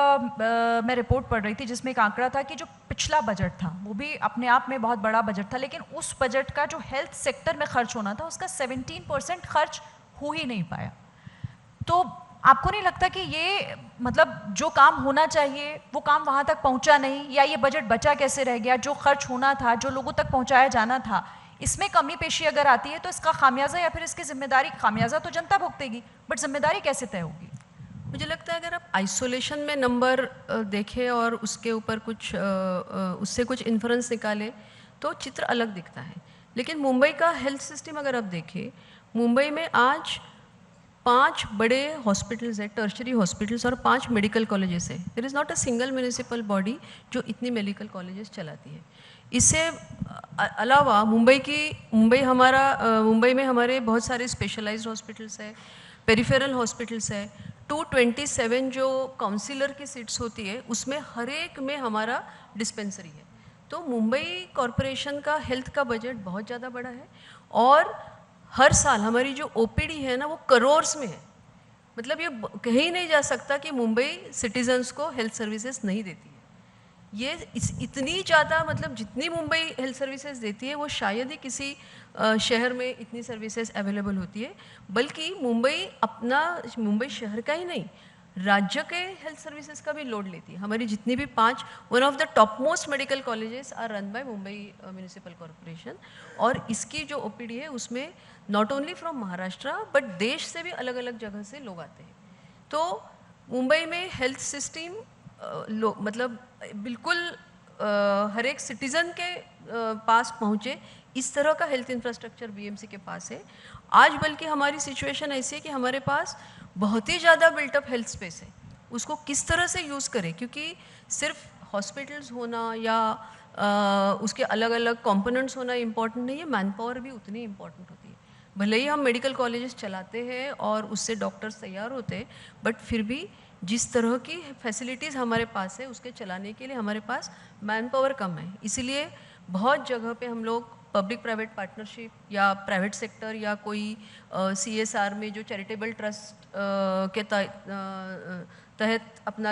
मैं रिपोर्ट पढ़ रही थी जिसमें एक आंकड़ा था कि जो पिछला बजट था वो भी अपने आप में बहुत बड़ा बजट था, लेकिन उस बजट का जो हेल्थ सेक्टर में खर्च होना था उसका 17% खर्च हो ही नहीं पाया। तो आपको नहीं लगता कि ये मतलब जो काम होना चाहिए वो काम वहाँ तक पहुँचा नहीं, या ये बजट बचा कैसे रह गया? जो खर्च होना था, जो लोगों तक पहुँचाया जाना था, इसमें कमी पेशी अगर आती है तो इसका खामियाजा या फिर इसकी जिम्मेदारी, खामियाजा तो जनता भुगतेगी बट जिम्मेदारी कैसे तय होगी? मुझे लगता है अगर आप आइसोलेशन में नंबर देखें और उसके ऊपर कुछ उससे कुछ इन्फ्रेंस निकालें तो चित्र अलग दिखता है। लेकिन मुंबई का हेल्थ सिस्टम अगर आप देखें, मुंबई में आज 5 बड़े हॉस्पिटल्स है, टर्शरी हॉस्पिटल्स, और 5 मेडिकल कॉलेजेस है। There is not a single municipal body जो इतनी मेडिकल कॉलेजेस चलाती है। इससे अलावा मुंबई में हमारे बहुत सारे स्पेशलाइज्ड हॉस्पिटल्स है, पेरिफेरल हॉस्पिटल्स है। 227 जो काउंसिलर की सीट्स होती है उसमें हर एक में हमारा डिस्पेंसरी है। तो मुंबई कॉरपोरेशन का हेल्थ का बजट बहुत ज़्यादा बड़ा है और हर साल हमारी जो ओपीडी है ना वो करोर्स में है। मतलब ये कहीं नहीं जा सकता कि मुंबई सिटीजन्स को हेल्थ सर्विसेज नहीं देती है। ये इतनी ज़्यादा, मतलब जितनी मुंबई हेल्थ सर्विसेज देती है वो शायद ही किसी शहर में इतनी सर्विसेज अवेलेबल होती है। बल्कि मुंबई शहर का ही नहीं, राज्य के हेल्थ सर्विसेज का भी लोड लेती है। हमारी जितनी भी 5 one of the top most medical colleges are run by Mumbai municipal corporation. और इसकी जो ओपीडी है उसमें not only from Maharashtra but देश से भी अलग अलग जगह से लोग आते हैं। तो मुंबई में हेल्थ सिस्टम मतलब बिल्कुल हर एक सिटीज़न के पास पहुँचे इस तरह का हेल्थ इंफ्रास्ट्रक्चर बीएमसी के पास है। आज बल्कि हमारी सिचुएशन ऐसी है कि हमारे पास बहुत ही ज़्यादा बिल्टअप हेल्थ स्पेस है, उसको किस तरह से यूज़ करें, क्योंकि सिर्फ हॉस्पिटल्स होना या उसके अलग अलग कंपोनेंट्स होना इम्पॉर्टेंट नहीं है, मैन पावर भी उतनी इम्पॉर्टेंट होती है। भले ही हम मेडिकल कॉलेजेस चलाते हैं और उससे डॉक्टर्स तैयार होते हैं, बट फिर भी जिस तरह की फैसिलिटीज़ हमारे पास है उसके चलाने के लिए हमारे पास मैन पावर कम है। इसीलिए बहुत जगह पे हम लोग पब्लिक प्राइवेट पार्टनरशिप या प्राइवेट सेक्टर या कोई CSR में जो चैरिटेबल ट्रस्ट के तहत अपना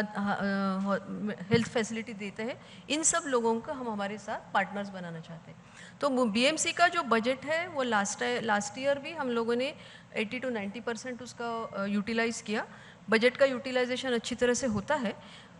हेल्थ फैसिलिटी देते हैं, इन सब लोगों को हम हमारे साथ पार्टनर्स बनाना चाहते हैं। तो बीएमसी का जो बजट है वो लास्ट ईयर भी हम लोगों ने 80 to 90% उसका यूटिलाइज़ किया। बजट का यूटिलाइजेशन अच्छी तरह से होता है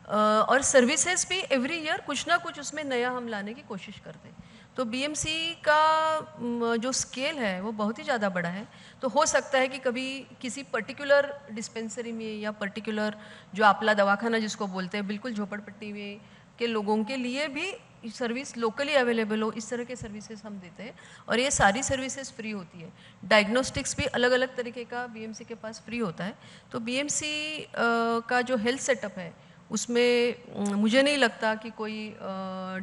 और सर्विसेज भी एवरी ईयर कुछ ना कुछ उसमें नया हम लाने की कोशिश करते हैं। तो बीएमसी का जो स्केल है वो बहुत ही ज़्यादा बड़ा है। तो हो सकता है कि कभी किसी पर्टिकुलर डिस्पेंसरी में या पर्टिकुलर जो आपला दवाखाना जिसको बोलते हैं, बिल्कुल झोपड़पट्टी में के लोगों के लिए भी सर्विस लोकली अवेलेबल हो, इस तरह के सर्विसेज हम देते हैं। और ये सारी सर्विसेज फ्री होती है। डायग्नोस्टिक्स भी अलग अलग तरीके का बीएमसी के पास फ्री होता है। तो बीएमसी का जो हेल्थ सेटअप है उसमें मुझे नहीं लगता कि कोई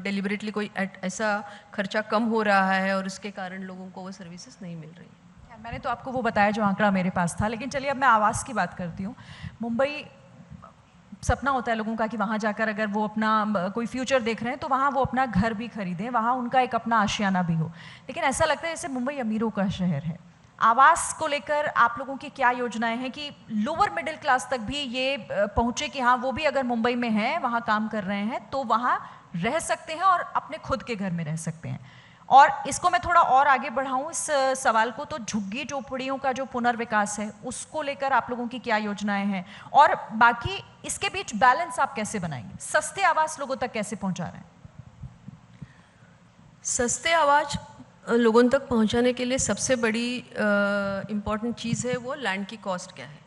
डेलिबरेटली कोई ऐसा खर्चा कम हो रहा है और उसके कारण लोगों को वो सर्विसेज नहीं मिल रही। मैंने तो आपको वो बताया जो आंकड़ा मेरे पास था, लेकिन चलिए अब मैं आवास की बात करती हूँ। मुंबई, सपना होता है लोगों का कि वहाँ जाकर अगर वो अपना कोई फ्यूचर देख रहे हैं तो वहाँ वो अपना घर भी खरीदें, वहाँ उनका एक अपना आशियाना भी हो। लेकिन ऐसा लगता है जैसे मुंबई अमीरों का शहर है। आवास को लेकर आप लोगों की क्या योजनाएं हैं कि लोअर मिडिल क्लास तक भी ये पहुँचे कि हाँ वो भी अगर मुंबई में हैं, वहाँ काम कर रहे हैं तो वहाँ रह सकते हैं और अपने खुद के घर में रह सकते हैं। और इसको मैं थोड़ा और आगे बढ़ाऊं इस सवाल को, तो झुग्गी झोपड़ियों का जो पुनर्विकास है उसको लेकर आप लोगों की क्या योजनाएं हैं, और बाकी इसके बीच बैलेंस आप कैसे बनाएंगे? सस्ते आवास लोगों तक कैसे पहुंचा रहे हैं? सस्ते आवास लोगों तक पहुंचाने के लिए सबसे बड़ी इम्पॉर्टेंट चीज़ है वो लैंड की कॉस्ट क्या है।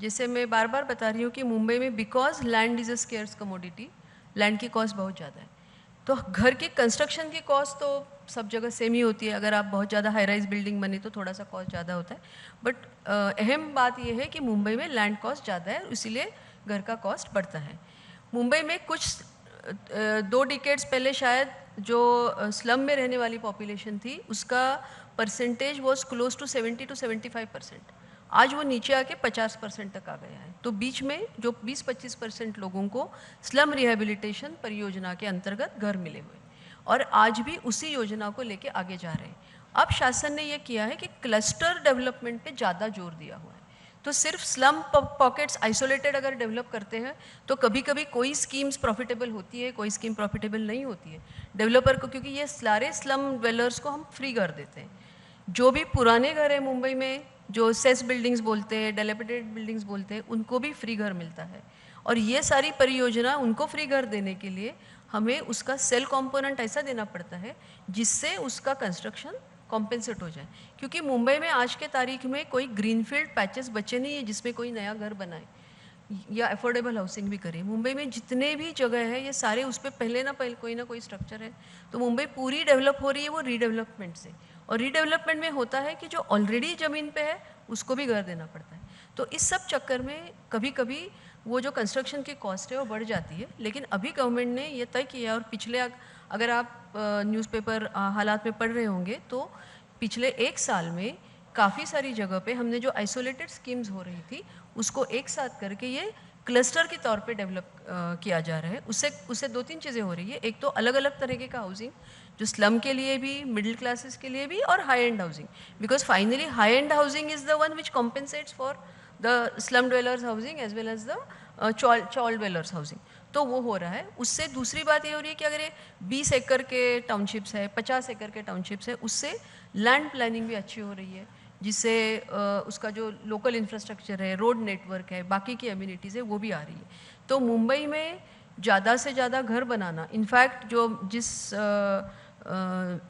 जैसे मैं बार बार बता रही हूँ कि मुंबई में because land is a scarce commodity, land की कॉस्ट बहुत ज़्यादा है। तो घर की कंस्ट्रक्शन की कॉस्ट तो सब जगह सेम ही होती है। अगर आप बहुत ज़्यादा हाई राइज बिल्डिंग बने तो थोड़ा सा कॉस्ट ज़्यादा होता है, बट अहम बात यह है कि मुंबई में लैंड कॉस्ट ज़्यादा है, इसीलिए घर का कॉस्ट बढ़ता है। मुंबई में कुछ 2 डिकेड्स पहले शायद जो स्लम में रहने वाली पॉपुलेशन थी उसका percentage was close to 70 to 75%। आज वो नीचे आके 50% तक आ गया है। तो बीच में जो 20-25% लोगों को स्लम रिहेबिलिटेशन परियोजना के अंतर्गत घर मिले हुए और आज भी उसी योजना को लेके आगे जा रहे हैं। अब शासन ने ये किया है कि क्लस्टर डेवलपमेंट पे ज़्यादा जोर दिया हुआ है। तो सिर्फ स्लम पॉकेट्स आइसोलेटेड अगर डेवलप करते हैं तो कभी कभी कोई स्कीम्स प्रॉफिटेबल होती है, कोई स्कीम प्रॉफिटेबल नहीं होती है डेवलपर को, क्योंकि ये सारे स्लम ड्वेलर्स को हम फ्री घर देते हैं। जो भी पुराने घर है मुंबई में, जो सेस बिल्डिंग्स बोलते हैं, डेलेपिटेड बिल्डिंग्स बोलते हैं, उनको भी फ्री घर मिलता है। और ये सारी परियोजना उनको फ्री घर देने के लिए हमें उसका सेल कंपोनेंट ऐसा देना पड़ता है जिससे उसका कंस्ट्रक्शन कॉम्पेंसेट हो जाए। क्योंकि मुंबई में आज के तारीख में कोई ग्रीनफील्ड पैचेस बचे नहीं है जिसमें कोई नया घर बनाए या अफोर्डेबल हाउसिंग भी करे। मुंबई में जितने भी जगह है ये सारे उस पर पहले ना कोई स्ट्रक्चर है। तो मुंबई पूरी डेवलप हो रही है वो रीडेवलपमेंट से, और रीडेवलपमेंट में होता है कि जो ऑलरेडी ज़मीन पे है उसको भी घर देना पड़ता है। तो इस सब चक्कर में कभी कभी वो जो कंस्ट्रक्शन की कॉस्ट है वो बढ़ जाती है। लेकिन अभी गवर्नमेंट ने ये तय किया, और पिछले अगर आप न्यूज़पेपर हालात में पढ़ रहे होंगे तो पिछले 1 साल में काफ़ी सारी जगह पे हमने जो आइसोलेटेड स्कीम्स हो रही थी उसको एक साथ करके ये क्लस्टर के तौर पे डेवलप किया जा रहा है। उससे 2-3 चीज़ें हो रही है। एक तो अलग अलग तरीके का हाउसिंग, जो स्लम के लिए भी, मिडिल क्लासेस के लिए भी, और high end housing, because finally high end housing is the one which compensates for the slum dwellers housing as well as the chawl dwellers housing. तो वो हो रहा है। उससे दूसरी बात ये हो रही है कि अगर ये 20 एकड़ के टाउनशिप्स है, 50 एकड़ के टाउनशिप्स है, उससे लैंड प्लानिंग भी अच्छी हो रही है, जिससे उसका जो लोकल इंफ्रास्ट्रक्चर है, रोड नेटवर्क है, बाकी की अम्यूनिटीज़ है, वो भी आ रही है। तो मुंबई में ज़्यादा से ज़्यादा घर बनाना, इनफैक्ट जो जिस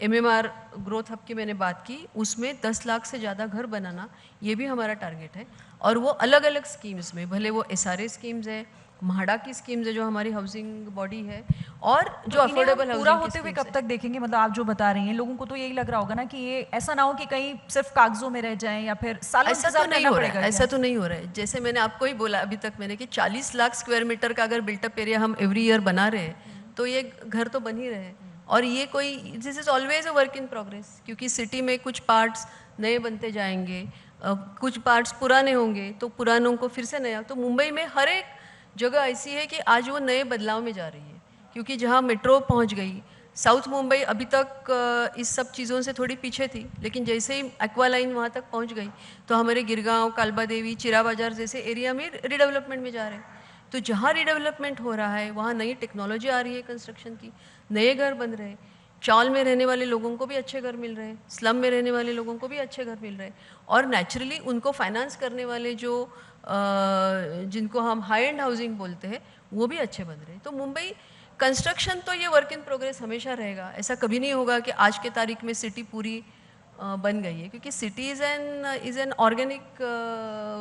MMR ग्रोथ हब की मैंने बात की उसमें 10 लाख से ज़्यादा घर बनाना ये भी हमारा टारगेट है। और वो अलग अलग स्कीम्स में, भले वो SRA स्कीम्स है, म्हाडा की स्कीम्स है जो हमारी हाउसिंग बॉडी है, और जो अफोर्डेबल पूरा होते हुए कब तक देखेंगे? मतलब आप जो बता रही हैं, लोगों को तो यही लग रहा होगा ना कि ये ऐसा ना हो कि कहीं सिर्फ कागजों में रह जाएं या फिर सालों इंतजार करना पड़ेगा। ऐसा तो नहीं हो रहा है। जैसे मैंने आपको ही बोला अभी तक मैंने कि 40 लाख स्क्वायर मीटर का अगर बिल्टअप एरिया हम एवरी ईयर बना रहे हैं तो ये घर तो बन ही रहे हैं। और ये कोई, this is always a work in progress, क्योंकि सिटी में कुछ पार्ट्स नए बनते जाएंगे, कुछ पार्ट्स पुराने होंगे तो पुरानों को फिर से नया। तो मुंबई में हर एक जगह ऐसी है कि आज वो नए बदलाव में जा रही है, क्योंकि जहाँ मेट्रो पहुँच गई, साउथ मुंबई अभी तक इस सब चीज़ों से थोड़ी पीछे थी, लेकिन जैसे ही एक्वा लाइन वहाँ तक पहुँच गई तो हमारे गिरगांव, कालबा देवी, चिरा बाजार जैसे एरिया में रीडेवलपमेंट में जा रहे हैं। तो जहाँ रीडेवलपमेंट हो रहा है वहाँ नई टेक्नोलॉजी आ रही है कंस्ट्रक्शन की, नए घर बन रहे हैं। चौल में रहने वाले लोगों को भी अच्छे घर मिल रहे हैं, स्लम में रहने वाले लोगों को भी अच्छे घर मिल रहे हैं, और नेचुरली उनको फाइनेंस करने वाले जो जिनको हम हाई एंड हाउसिंग बोलते हैं वो भी अच्छे बन रहे हैं। तो मुंबई कंस्ट्रक्शन तो ये वर्क इन प्रोग्रेस हमेशा रहेगा। ऐसा कभी नहीं होगा कि आज के तारीख में सिटी पूरी बन गई है, क्योंकि city is an organic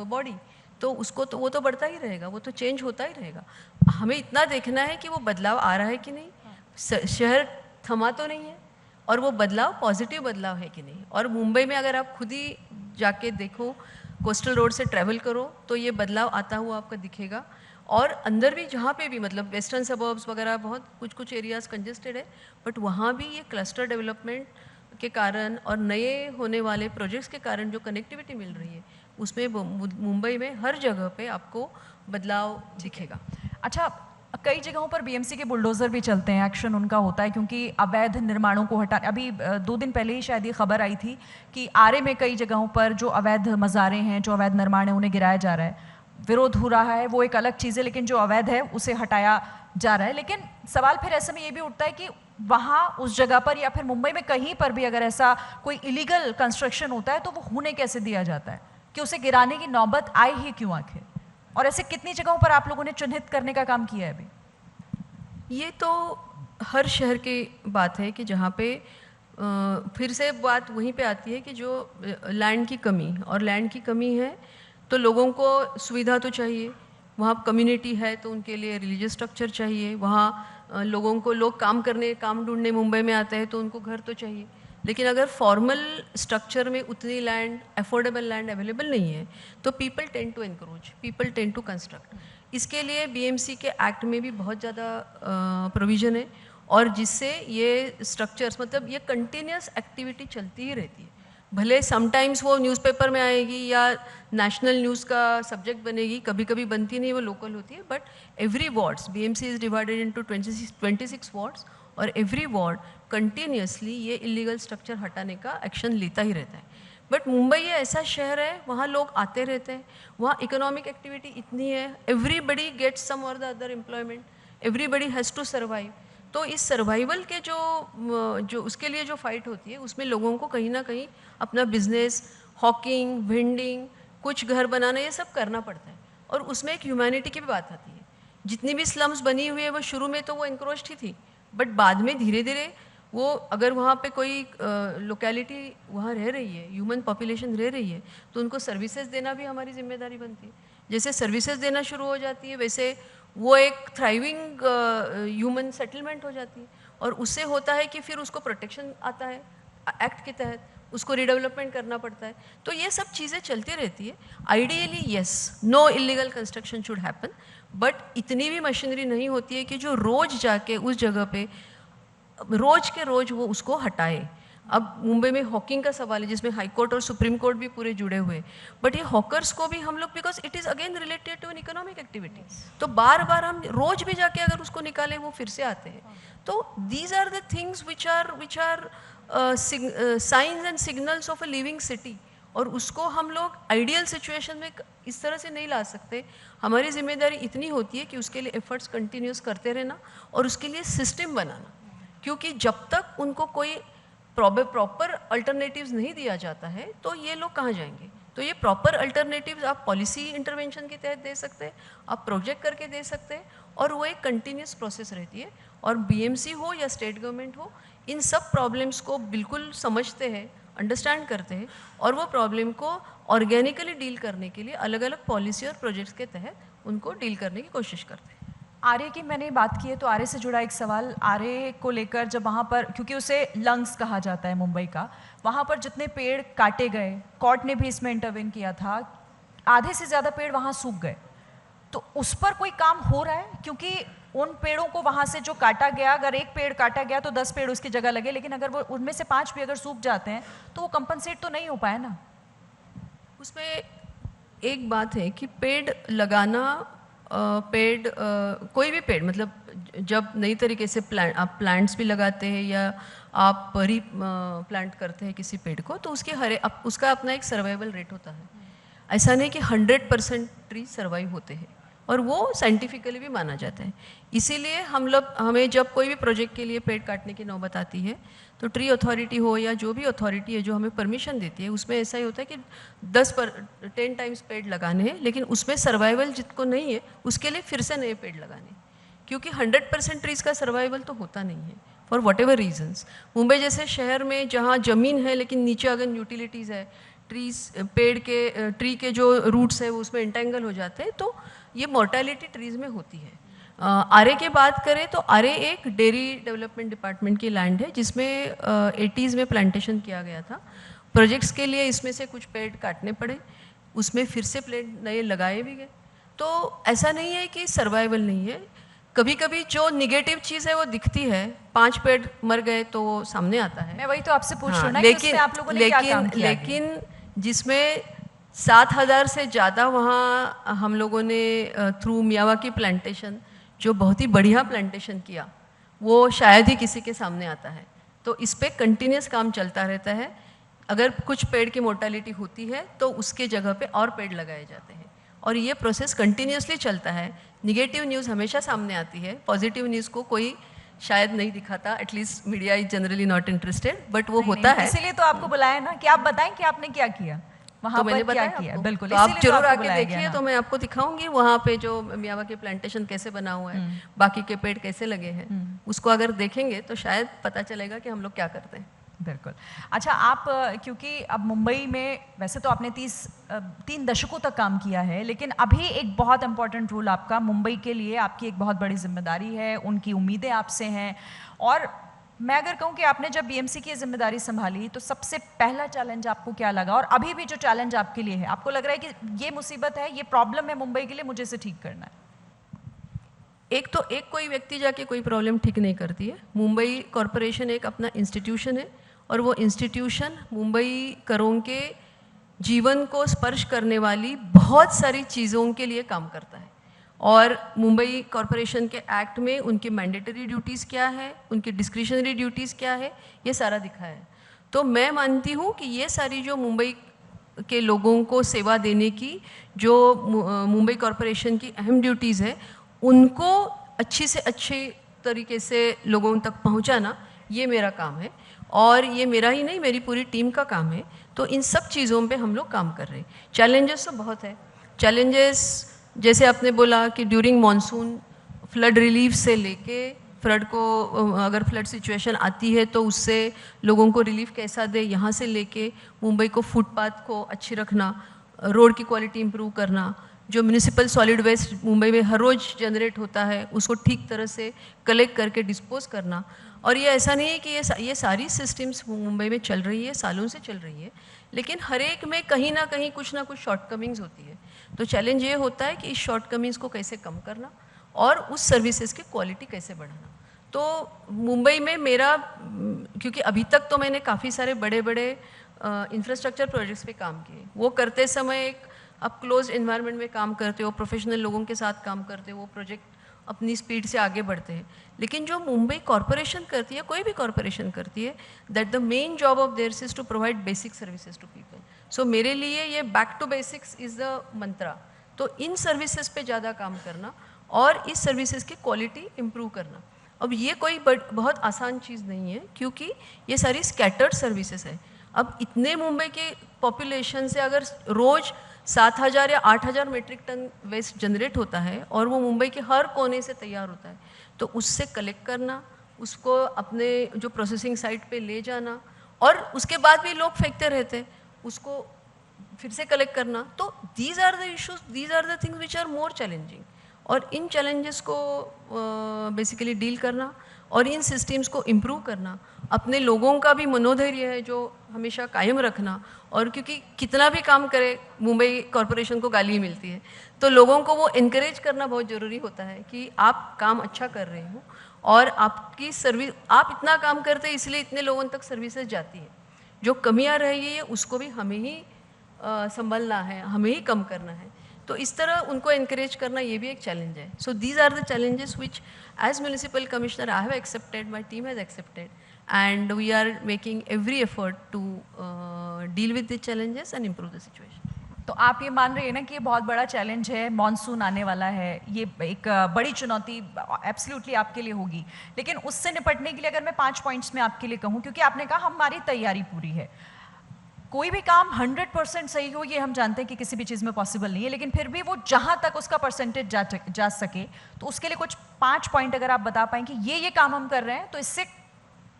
body. तो उसको तो वो तो बढ़ता ही रहेगा, वो तो चेंज होता ही रहेगा। हमें इतना देखना है कि वो बदलाव आ रहा है कि नहीं, शहर थमा तो नहीं है, और वो बदलाव पॉजिटिव बदलाव है कि नहीं। और मुंबई में अगर आप खुद ही जाके देखो, कोस्टल रोड से ट्रैवल करो तो ये बदलाव आता हुआ आपको दिखेगा। और अंदर भी जहाँ पे भी, मतलब वेस्टर्न सबर्ब्स वगैरह बहुत कुछ एरियाज़ कंजेस्टेड है, बट वहाँ भी ये क्लस्टर डेवलपमेंट के कारण और नए होने वाले प्रोजेक्ट्स के कारण जो कनेक्टिविटी मिल रही है उसमें मुंबई में हर जगह पे आपको बदलाव दिखेगा। अच्छा, कई जगहों पर BMC के बुलडोज़र भी चलते हैं, एक्शन उनका होता है, क्योंकि अवैध निर्माणों को हटा, अभी 2 दिन पहले ही शायद ये खबर आई थी कि आरे में कई जगहों पर जो अवैध मज़ारे हैं, जो अवैध निर्माण है, उन्हें गिराया जा रहा है। विरोध हो रहा है, वो एक अलग चीज़ है, लेकिन जो अवैध है उसे हटाया जा रहा है। लेकिन सवाल फिर ऐसे में ये भी उठता है कि वहाँ उस जगह पर या फिर मुंबई में कहीं पर भी अगर ऐसा कोई इलीगल कंस्ट्रक्शन होता है तो वो होने कैसे दिया जाता है, कि उसे गिराने की नौबत आए ही क्यों आखिर? और ऐसे कितनी जगहों पर आप लोगों ने चिन्हित करने का काम किया है अभी? ये तो हर शहर की बात है कि जहाँ पे फिर से बात वहीं पे आती है कि जो लैंड की कमी, और लैंड की कमी है तो लोगों को सुविधा तो चाहिए। वहाँ कम्युनिटी है तो उनके लिए रिलीजियस स्ट्रक्चर चाहिए। वहाँ लोगों को, लोग काम ढूंढने मुंबई में आते हैं तो उनको घर तो चाहिए। लेकिन अगर फॉर्मल स्ट्रक्चर में उतनी लैंड, अफोर्डेबल लैंड अवेलेबल नहीं है तो people tend to encroach, people tend to construct. इसके लिए BMC के एक्ट में भी बहुत ज़्यादा प्रोविज़न है, और जिससे ये स्ट्रक्चर्स, मतलब ये कंटिन्यूस एक्टिविटी चलती ही रहती है। भले समटाइम्स वो न्यूज़पेपर में आएगी या नेशनल न्यूज़ का सब्जेक्ट बनेगी, कभी कभी बनती नहीं, वो लोकल होती है, but every wards, BMC is divided into 26 wards, और एवरी वार्ड कंटिन्यूसली ये इलीगल स्ट्रक्चर हटाने का एक्शन लेता ही रहता है। बट मुंबई ये ऐसा शहर है, वहाँ लोग आते रहते हैं, वहाँ इकोनॉमिक एक्टिविटी इतनी है, एवरीबडी गेट्स सम और the other employment, everybody has to survive. तो इस सर्वाइवल के जो उसके लिए जो फाइट होती है, उसमें लोगों को कहीं ना कहीं अपना बिजनेस, हॉकिंग, वेंडिंग, कुछ घर बनाना, ये सब करना पड़ता है। और उसमें एक ह्यूमैनिटी की भी बात आती है। जितनी भी स्लम्स बनी हुई है वो शुरू में तो वो इंक्रोच्ड ही थी, बट बाद में धीरे धीरे वो, अगर वहाँ पे कोई लोकेलिटी वहाँ रह रही है, ह्यूमन पॉपुलेशन रह रही है, तो उनको सर्विसेज देना भी हमारी जिम्मेदारी बनती है। जैसे सर्विसेज देना शुरू हो जाती है, वैसे वो एक थ्राइविंग ह्यूमन सेटलमेंट हो जाती है, और उससे होता है कि फिर उसको प्रोटेक्शन आता है एक्ट के तहत, उसको रिडेवलपमेंट करना पड़ता है। तो ये सब चीज़ें चलती रहती है। Ideally yes, no illegal construction should happen, but इतनी भी मशीनरी नहीं होती है कि जो रोज़ जाके उस जगह पे रोज के रोज वो उसको हटाए। अब मुंबई में हॉकिंग का सवाल है, जिसमें हाई कोर्ट और सुप्रीम कोर्ट भी पूरे जुड़े हुए, बट ये हॉकर्स को भी हम लोग, because it is again related to an economic activity, तो बार बार हम रोज भी जाके अगर उसको निकालें वो फिर से आते हैं। तो these are the things which are signs and signals of a living city, और उसको हम लोग आइडियल सिचुएशन में इस तरह से नहीं ला सकते। हमारी जिम्मेदारी इतनी होती है कि उसके लिए एफर्ट्स कंटिन्यूस करते रहना और उसके लिए सिस्टम बनाना, क्योंकि जब तक उनको कोई प्रॉपर अल्टरनेटिव्स नहीं दिया जाता है तो ये लोग कहाँ जाएंगे। तो ये प्रॉपर अल्टरनेटिव्स आप पॉलिसी इंटरवेंशन के तहत दे सकते हैं, आप प्रोजेक्ट करके दे सकते हैं, और वो एक कंटिन्यूस प्रोसेस रहती है। और बीएमसी हो या स्टेट गवर्नमेंट हो, इन सब प्रॉब्लम्स को बिल्कुल समझते हैं, अंडरस्टैंड करते हैं, और वो प्रॉब्लम को ऑर्गेनिकली डील करने के लिए अलग अलग पॉलिसी और प्रोजेक्ट्स के तहत उनको डील करने की कोशिश करते हैं। आर्य की मैंने बात की है, तो आर्य से जुड़ा एक सवाल, आर्य को लेकर जब वहाँ पर, क्योंकि उसे लंग्स कहा जाता है मुंबई का, वहाँ पर जितने पेड़ काटे गए, कोर्ट ने भी इसमें इंटरवेन किया था, आधे से ज़्यादा पेड़ वहाँ सूख गए, तो उस पर कोई काम हो रहा है? क्योंकि उन पेड़ों को वहाँ से जो काटा गया, अगर एक पेड़ काटा गया तो 10 पेड़ उसकी जगह लगे, लेकिन अगर वो उनमें से 5 भी अगर सूख जाते हैं तो वो कंपनसेट तो नहीं हो पाए ना। उसमें एक बात है कि पेड़ लगाना, कोई भी पेड़, मतलब जब नई तरीके से आप प्लांट्स भी लगाते हैं या आप प्लांट करते हैं किसी पेड़ को, तो उसका अपना एक सर्वाइवल रेट होता है। ऐसा नहीं कि 100% ट्री सर्वाइव होते हैं, और वो साइंटिफिकली भी माना जाता है। इसीलिए हमें जब कोई भी प्रोजेक्ट के लिए पेड़ काटने की नौबत आती है, तो ट्री अथॉरिटी हो या जो भी अथॉरिटी है जो हमें परमिशन देती है, उसमें ऐसा ही होता है कि 10 टाइम्स पेड़ लगाने हैं, लेकिन उसमें सर्वाइवल जिसको नहीं है उसके लिए फिर से नए पेड़ लगाने, क्योंकि 100% ट्रीज़ का सर्वाइवल तो होता नहीं है for whatever reasons. Mumbai जैसे शहर में जहाँ ज़मीन है लेकिन नीचे अगर यूटिलिटीज़ है, ट्री के जो रूट्स है वो उसमें इंटेंगल हो जाते हैं, तो ये मोर्टेलिटी ट्रीज़ में होती है। आरे की बात करें तो आरे एक डेयरी डेवलपमेंट डिपार्टमेंट की लैंड है, जिसमें 80s में प्लांटेशन किया गया था। प्रोजेक्ट्स के लिए इसमें से कुछ पेड़ काटने पड़े, उसमें फिर से पेड़ नए लगाए भी गए। तो ऐसा नहीं है कि सर्वाइवल नहीं है, कभी कभी जो निगेटिव चीज़ है वो दिखती है, 5 पेड़ मर गए तो वो सामने आता है। मैं वही तो आपसे पूछ रहा हूं ना कि उसमें आप लोगों ने क्या काम किया? लेकिन जिसमें 7,000 से ज़्यादा वहाँ हम लोगों ने थ्रू मियावाकी प्लांटेशन, जो बहुत ही बढ़िया प्लांटेशन किया, वो शायद ही किसी के सामने आता है। तो इस पे कंटिन्यूस काम चलता रहता है। अगर कुछ पेड़ की मोर्टेलिटी होती है तो उसके जगह पे और पेड़ लगाए जाते हैं, और ये प्रोसेस कंटिन्यूसली चलता है। निगेटिव न्यूज़ हमेशा सामने आती है, पॉजिटिव न्यूज़ को कोई शायद नहीं दिखाता, at least media is generally not interested, but वो होता है। इसीलिए तो आपको बुलाया ना कि आप बताएं कि आपने क्या किया वहाँ तो पर, मैंने क्या बताया किया। आपको। बिल्कुल, तो आप इसीलिए तो जरूर आपको आके बुलाया गया देखिए, ना। तो मैं आपको दिखाऊंगी वहाँ पे जो मियावाकी प्लांटेशन कैसे बना हुआ है, बाकी के पेड़ कैसे लगे हैं, उसको अगर देखेंगे तो शायद पता चलेगा कि हम लोग क्या करते हैं। बिल्कुल। अच्छा, आप क्योंकि अब मुंबई में वैसे तो आपने 3 दशकों तक काम किया है, लेकिन अभी एक बहुत इंपॉर्टेंट रोल आपका मुंबई के लिए, आपकी एक बहुत बड़ी जिम्मेदारी है, उनकी उम्मीदें आपसे हैं। और मैं अगर कहूँ कि आपने जब बीएमसी की जिम्मेदारी संभाली तो सबसे पहला चैलेंज आपको क्या लगा, और अभी भी जो चैलेंज आपके लिए है, आपको लग रहा है कि ये मुसीबत है, ये प्रॉब्लम है मुंबई के लिए, मुझे इसे ठीक करना है? एक कोई व्यक्ति जाके कोई प्रॉब्लम ठीक नहीं करती है। मुंबई कॉरपोरेशन एक अपना इंस्टीट्यूशन है, और वो इंस्टीट्यूशन मुंबई करों के जीवन को स्पर्श करने वाली बहुत सारी चीज़ों के लिए काम करता है। और मुंबई कॉरपोरेशन के एक्ट में उनकी मैंडेटरी ड्यूटीज़ क्या है, उनकी डिस्क्रिशनरी ड्यूटीज़ क्या है, ये सारा दिखा है। तो मैं मानती हूँ कि ये सारी जो मुंबई के लोगों को सेवा देने की जो मुंबई कॉरपोरेशन की अहम ड्यूटीज़ है, उनको अच्छी से अच्छे तरीके से लोगों तक पहुंचाना, ये मेरा काम है। और ये मेरा ही नहीं, मेरी पूरी टीम का काम है। तो इन सब चीज़ों पे हम लोग काम कर रहे हैं। चैलेंजेस तो बहुत है। चैलेंजेस जैसे आपने बोला कि ड्यूरिंग मॉनसून फ्लड रिलीफ से लेके फ्लड को, अगर फ्लड सिचुएशन आती है तो उससे लोगों को रिलीफ कैसा दे, यहाँ से लेके मुंबई को फुटपाथ को अच्छी रखना, रोड की क्वालिटी इंप्रूव करना, जो म्यूनिसिपल सॉलिड वेस्ट मुंबई में हर रोज़ जनरेट होता है उसको ठीक तरह से कलेक्ट करके डिस्पोज करना। और ये ऐसा नहीं है कि ये सारी सिस्टम्स मुंबई में चल रही है, सालों से चल रही है, लेकिन हर एक में कहीं ना कुछ शॉर्टकमिंग्स होती है। तो चैलेंज ये होता है कि इस शॉर्टकमिंग्स को कैसे कम करना और उस सर्विसेज की क्वालिटी कैसे बढ़ाना। तो मुंबई में मेरा, क्योंकि अभी तक तो मैंने काफ़ी सारे बड़े बड़े इंफ्रास्ट्रक्चर प्रोजेक्ट्स पे काम किए, वो करते समय एक आप क्लोज इन्वायरमेंट में काम करते हो, प्रोफेशनल लोगों के साथ काम करते हो, वो प्रोजेक्ट अपनी स्पीड से आगे बढ़ते हैं। लेकिन जो मुंबई कॉरपोरेशन करती है, कोई भी कॉरपोरेशन करती है, that the main job of theirs is to provide basic services to people. So मेरे लिए ये back to basics is the mantra. तो इन सर्विसेज पे ज़्यादा काम करना और इस सर्विसेज की क्वालिटी इम्प्रूव करना। अब ये कोई बहुत आसान चीज़ नहीं है, क्योंकि ये सारी स्कैटर्ड सर्विसेज है। अब इतने मुंबई के पॉपुलेशन से अगर रोज़ 7,000 या 8,000 मीट्रिक टन वेस्ट जनरेट होता है और वो मुंबई के हर कोने से तैयार होता है, तो उससे कलेक्ट करना, उसको अपने जो प्रोसेसिंग साइट पे ले जाना, और उसके बाद भी लोग फेंकते रहते हैं, उसको फिर से कलेक्ट करना। तो these are the issues, these are the things which are more challenging. और इन चैलेंजेस को बेसिकली डील करना और इन सिस्टम्स को इम्प्रूव करना, अपने लोगों का भी मनोधैर्य है जो हमेशा कायम रखना। और क्योंकि कितना भी काम करे मुंबई कॉरपोरेशन को गाली मिलती है, तो लोगों को वो इनकरेज करना बहुत ज़रूरी होता है कि आप काम अच्छा कर रहे हो और आपकी सर्विस, आप इतना काम करते हैं इसलिए इतने लोगों तक सर्विसेज जाती है। जो कमियां रह गई है उसको भी हमें ही संभलना है, हमें ही कम करना है। तो इस तरह उनको एनकरेज करना ये भी एक चैलेंज है। So these are the challenges which as municipal commissioner I have accepted, my team has accepted, and we are making every effort to deal with the challenges and improve the situation. तो आप ये मान रहे हैं ना कि ये बहुत बड़ा चैलेंज है, मॉनसून आने वाला है, ये एक बड़ी चुनौती एब्सोल्युटली आपके लिए होगी। लेकिन उससे निपटने के लिए अगर मैं 5 पॉइंट्स में आपके लिए कहूँ, क्योंकि आपने कहा हमारी तैयारी पूरी है, कोई भी काम 100% सही हो ये हम जानते हैं कि किसी भी चीज़ में पॉसिबल नहीं है, लेकिन फिर भी वो जहाँ तक उसका परसेंटेज जा सके, तो उसके लिए कुछ 5 पॉइंट अगर आप बता पाएँ कि ये काम हम कर रहे हैं तो इससे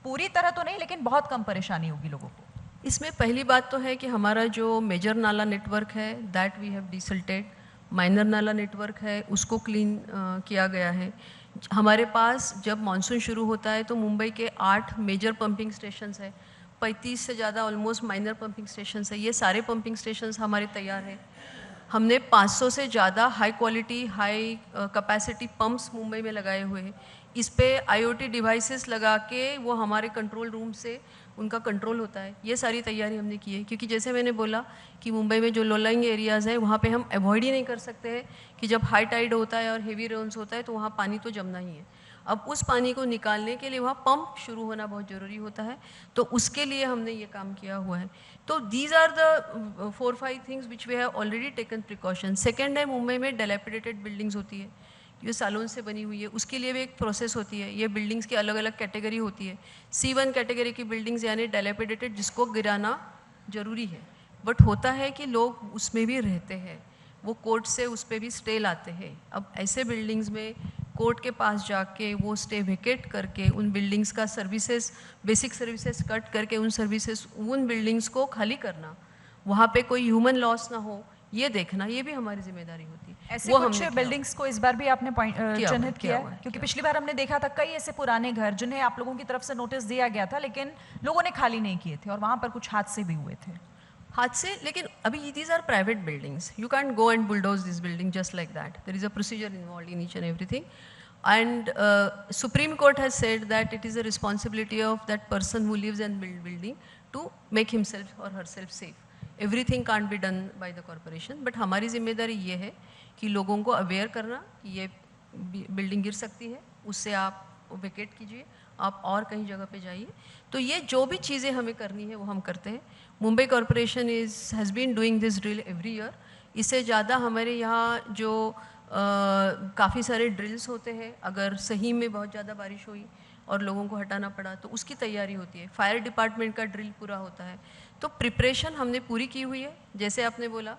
पूरी तरह तो नहीं लेकिन बहुत कम परेशानी होगी लोगों को। इसमें पहली बात तो है कि हमारा जो मेजर नाला नेटवर्क है दैट वी हैव डिसल्टेड, माइनर नाला नेटवर्क है उसको क्लीन किया गया है। हमारे पास जब मानसून शुरू होता है तो मुंबई के 8 मेजर पंपिंग स्टेशंस है, 35 से ज़्यादा ऑलमोस्ट माइनर पंपिंग स्टेशंस है। ये सारे पंपिंग स्टेशंस हमारे तैयार हैं। हमने 500 से ज़्यादा high quality high capacity pumps Mumbai में लगाए हुए हैं। इस पे IoT डिवाइसेस लगा के वो हमारे कंट्रोल रूम से उनका कंट्रोल होता है। ये सारी तैयारी हमने की है, क्योंकि जैसे मैंने बोला कि मुंबई में जो लो लाइंग एरियाज़ है वहाँ पे हम अवॉइड ही नहीं कर सकते हैं कि जब हाई टाइड होता है और हेवी रेन्स होता है तो वहाँ पानी तो जमना ही है। अब उस पानी को निकालने के लिए वहाँ पंप शुरू होना बहुत ज़रूरी होता है, तो उसके लिए हमने ये काम किया हुआ है। तो these are the 4-5 things which we have already taken precaution. Second है, मुंबई में डिलैपिडेटेड बिल्डिंग्स होती है, ये सालों से बनी हुई है, उसके लिए भी एक प्रोसेस होती है। ये बिल्डिंग्स की अलग अलग कैटेगरी होती है। C1 कैटेगरी की बिल्डिंग्स यानी डिलैपिडेटेड, जिसको गिराना ज़रूरी है, बट होता है कि लोग उसमें भी रहते हैं, वो कोर्ट से उस पर भी स्टे लाते हैं। अब ऐसे बिल्डिंग्स में कोर्ट के पास जाके वो स्टे वेकेट करके उन बिल्डिंग्स का सर्विसेज, बेसिक सर्विसेज कट करके उन बिल्डिंग्स को खाली करना, वहाँ पे कोई ह्यूमन लॉस ना हो, ये देखना, ये भी हमारी जिम्मेदारी होती है। ऐसे कुछ बिल्डिंग्स को इस बार भी आपने चिन्हित किया है? क्योंकि पिछली बार हमने देखा था कई ऐसे पुराने घर जिन्हें आप लोगों की तरफ से नोटिस दिया गया था लेकिन लोगों ने खाली नहीं किए थे और वहाँ पर कुछ हादसे भी हुए थे। हादसे, लेकिन अभी these are private buildings, you can't go and bulldoze this building just like that, there is a procedure involve in each and everything. And Supreme Court has said that it is a responsibility of that person who lives in building to make himself or herself safe. Everything can't be done by the corporation, but हमारी जिम्मेदारी ये है कि लोगों को aware करना कि ये बिल्डिंग गिर सकती है, उससे आप वेकेट कीजिए, आप और कहीं जगह पे जाइए. तो ये जो भी चीज़ें हमें करनी है वो हम करते हैं. Mumbai corporation has been doing this drill every year. इससे ज़्यादा हमारे यहाँ जो काफ़ी सारे ड्रिल्स होते हैं, अगर सही में बहुत ज़्यादा बारिश हुई और लोगों को हटाना पड़ा तो उसकी तैयारी होती है. फायर डिपार्टमेंट का ड्रिल पूरा होता है. तो प्रिपरेशन हमने पूरी की हुई है. जैसे आपने बोला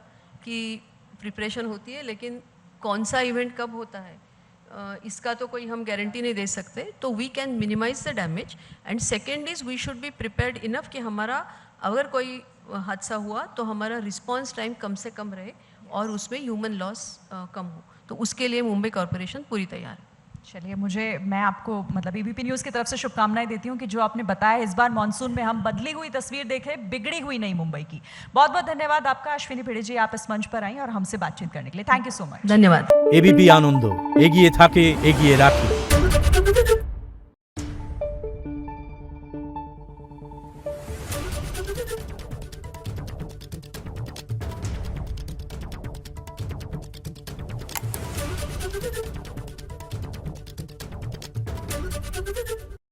कि प्रिपरेशन होती है, लेकिन कौन सा इवेंट कब होता है इसका तो कोई हम गारंटी नहीं दे सकते. तो we can minimise the damage. And second is we should be prepared enough कि हमारा अगर कोई हादसा हुआ तो हमारा रिस्पॉन्स टाइम कम से कम रहे और उसमें ह्यूमन लॉस कम हो. तो उसके लिए मुंबई कॉरपोरेशन पूरी तैयार है. चलिए, मैं आपको मतलब एबीपी न्यूज़ की तरफ से शुभकामनाएं देती हूँ कि जो आपने बताया, इस बार मानसून में हम बदली हुई तस्वीर देख रहे, बिगड़ी हुई नहीं मुंबई की. बहुत बहुत धन्यवाद आपका अश्विनी भिड़े जी, आप इस मंच पर आई और हमसे बातचीत करने के लिए. Thank you so much. धन्यवाद. एबीपी आनंद एगिए थाके एगिए राखे.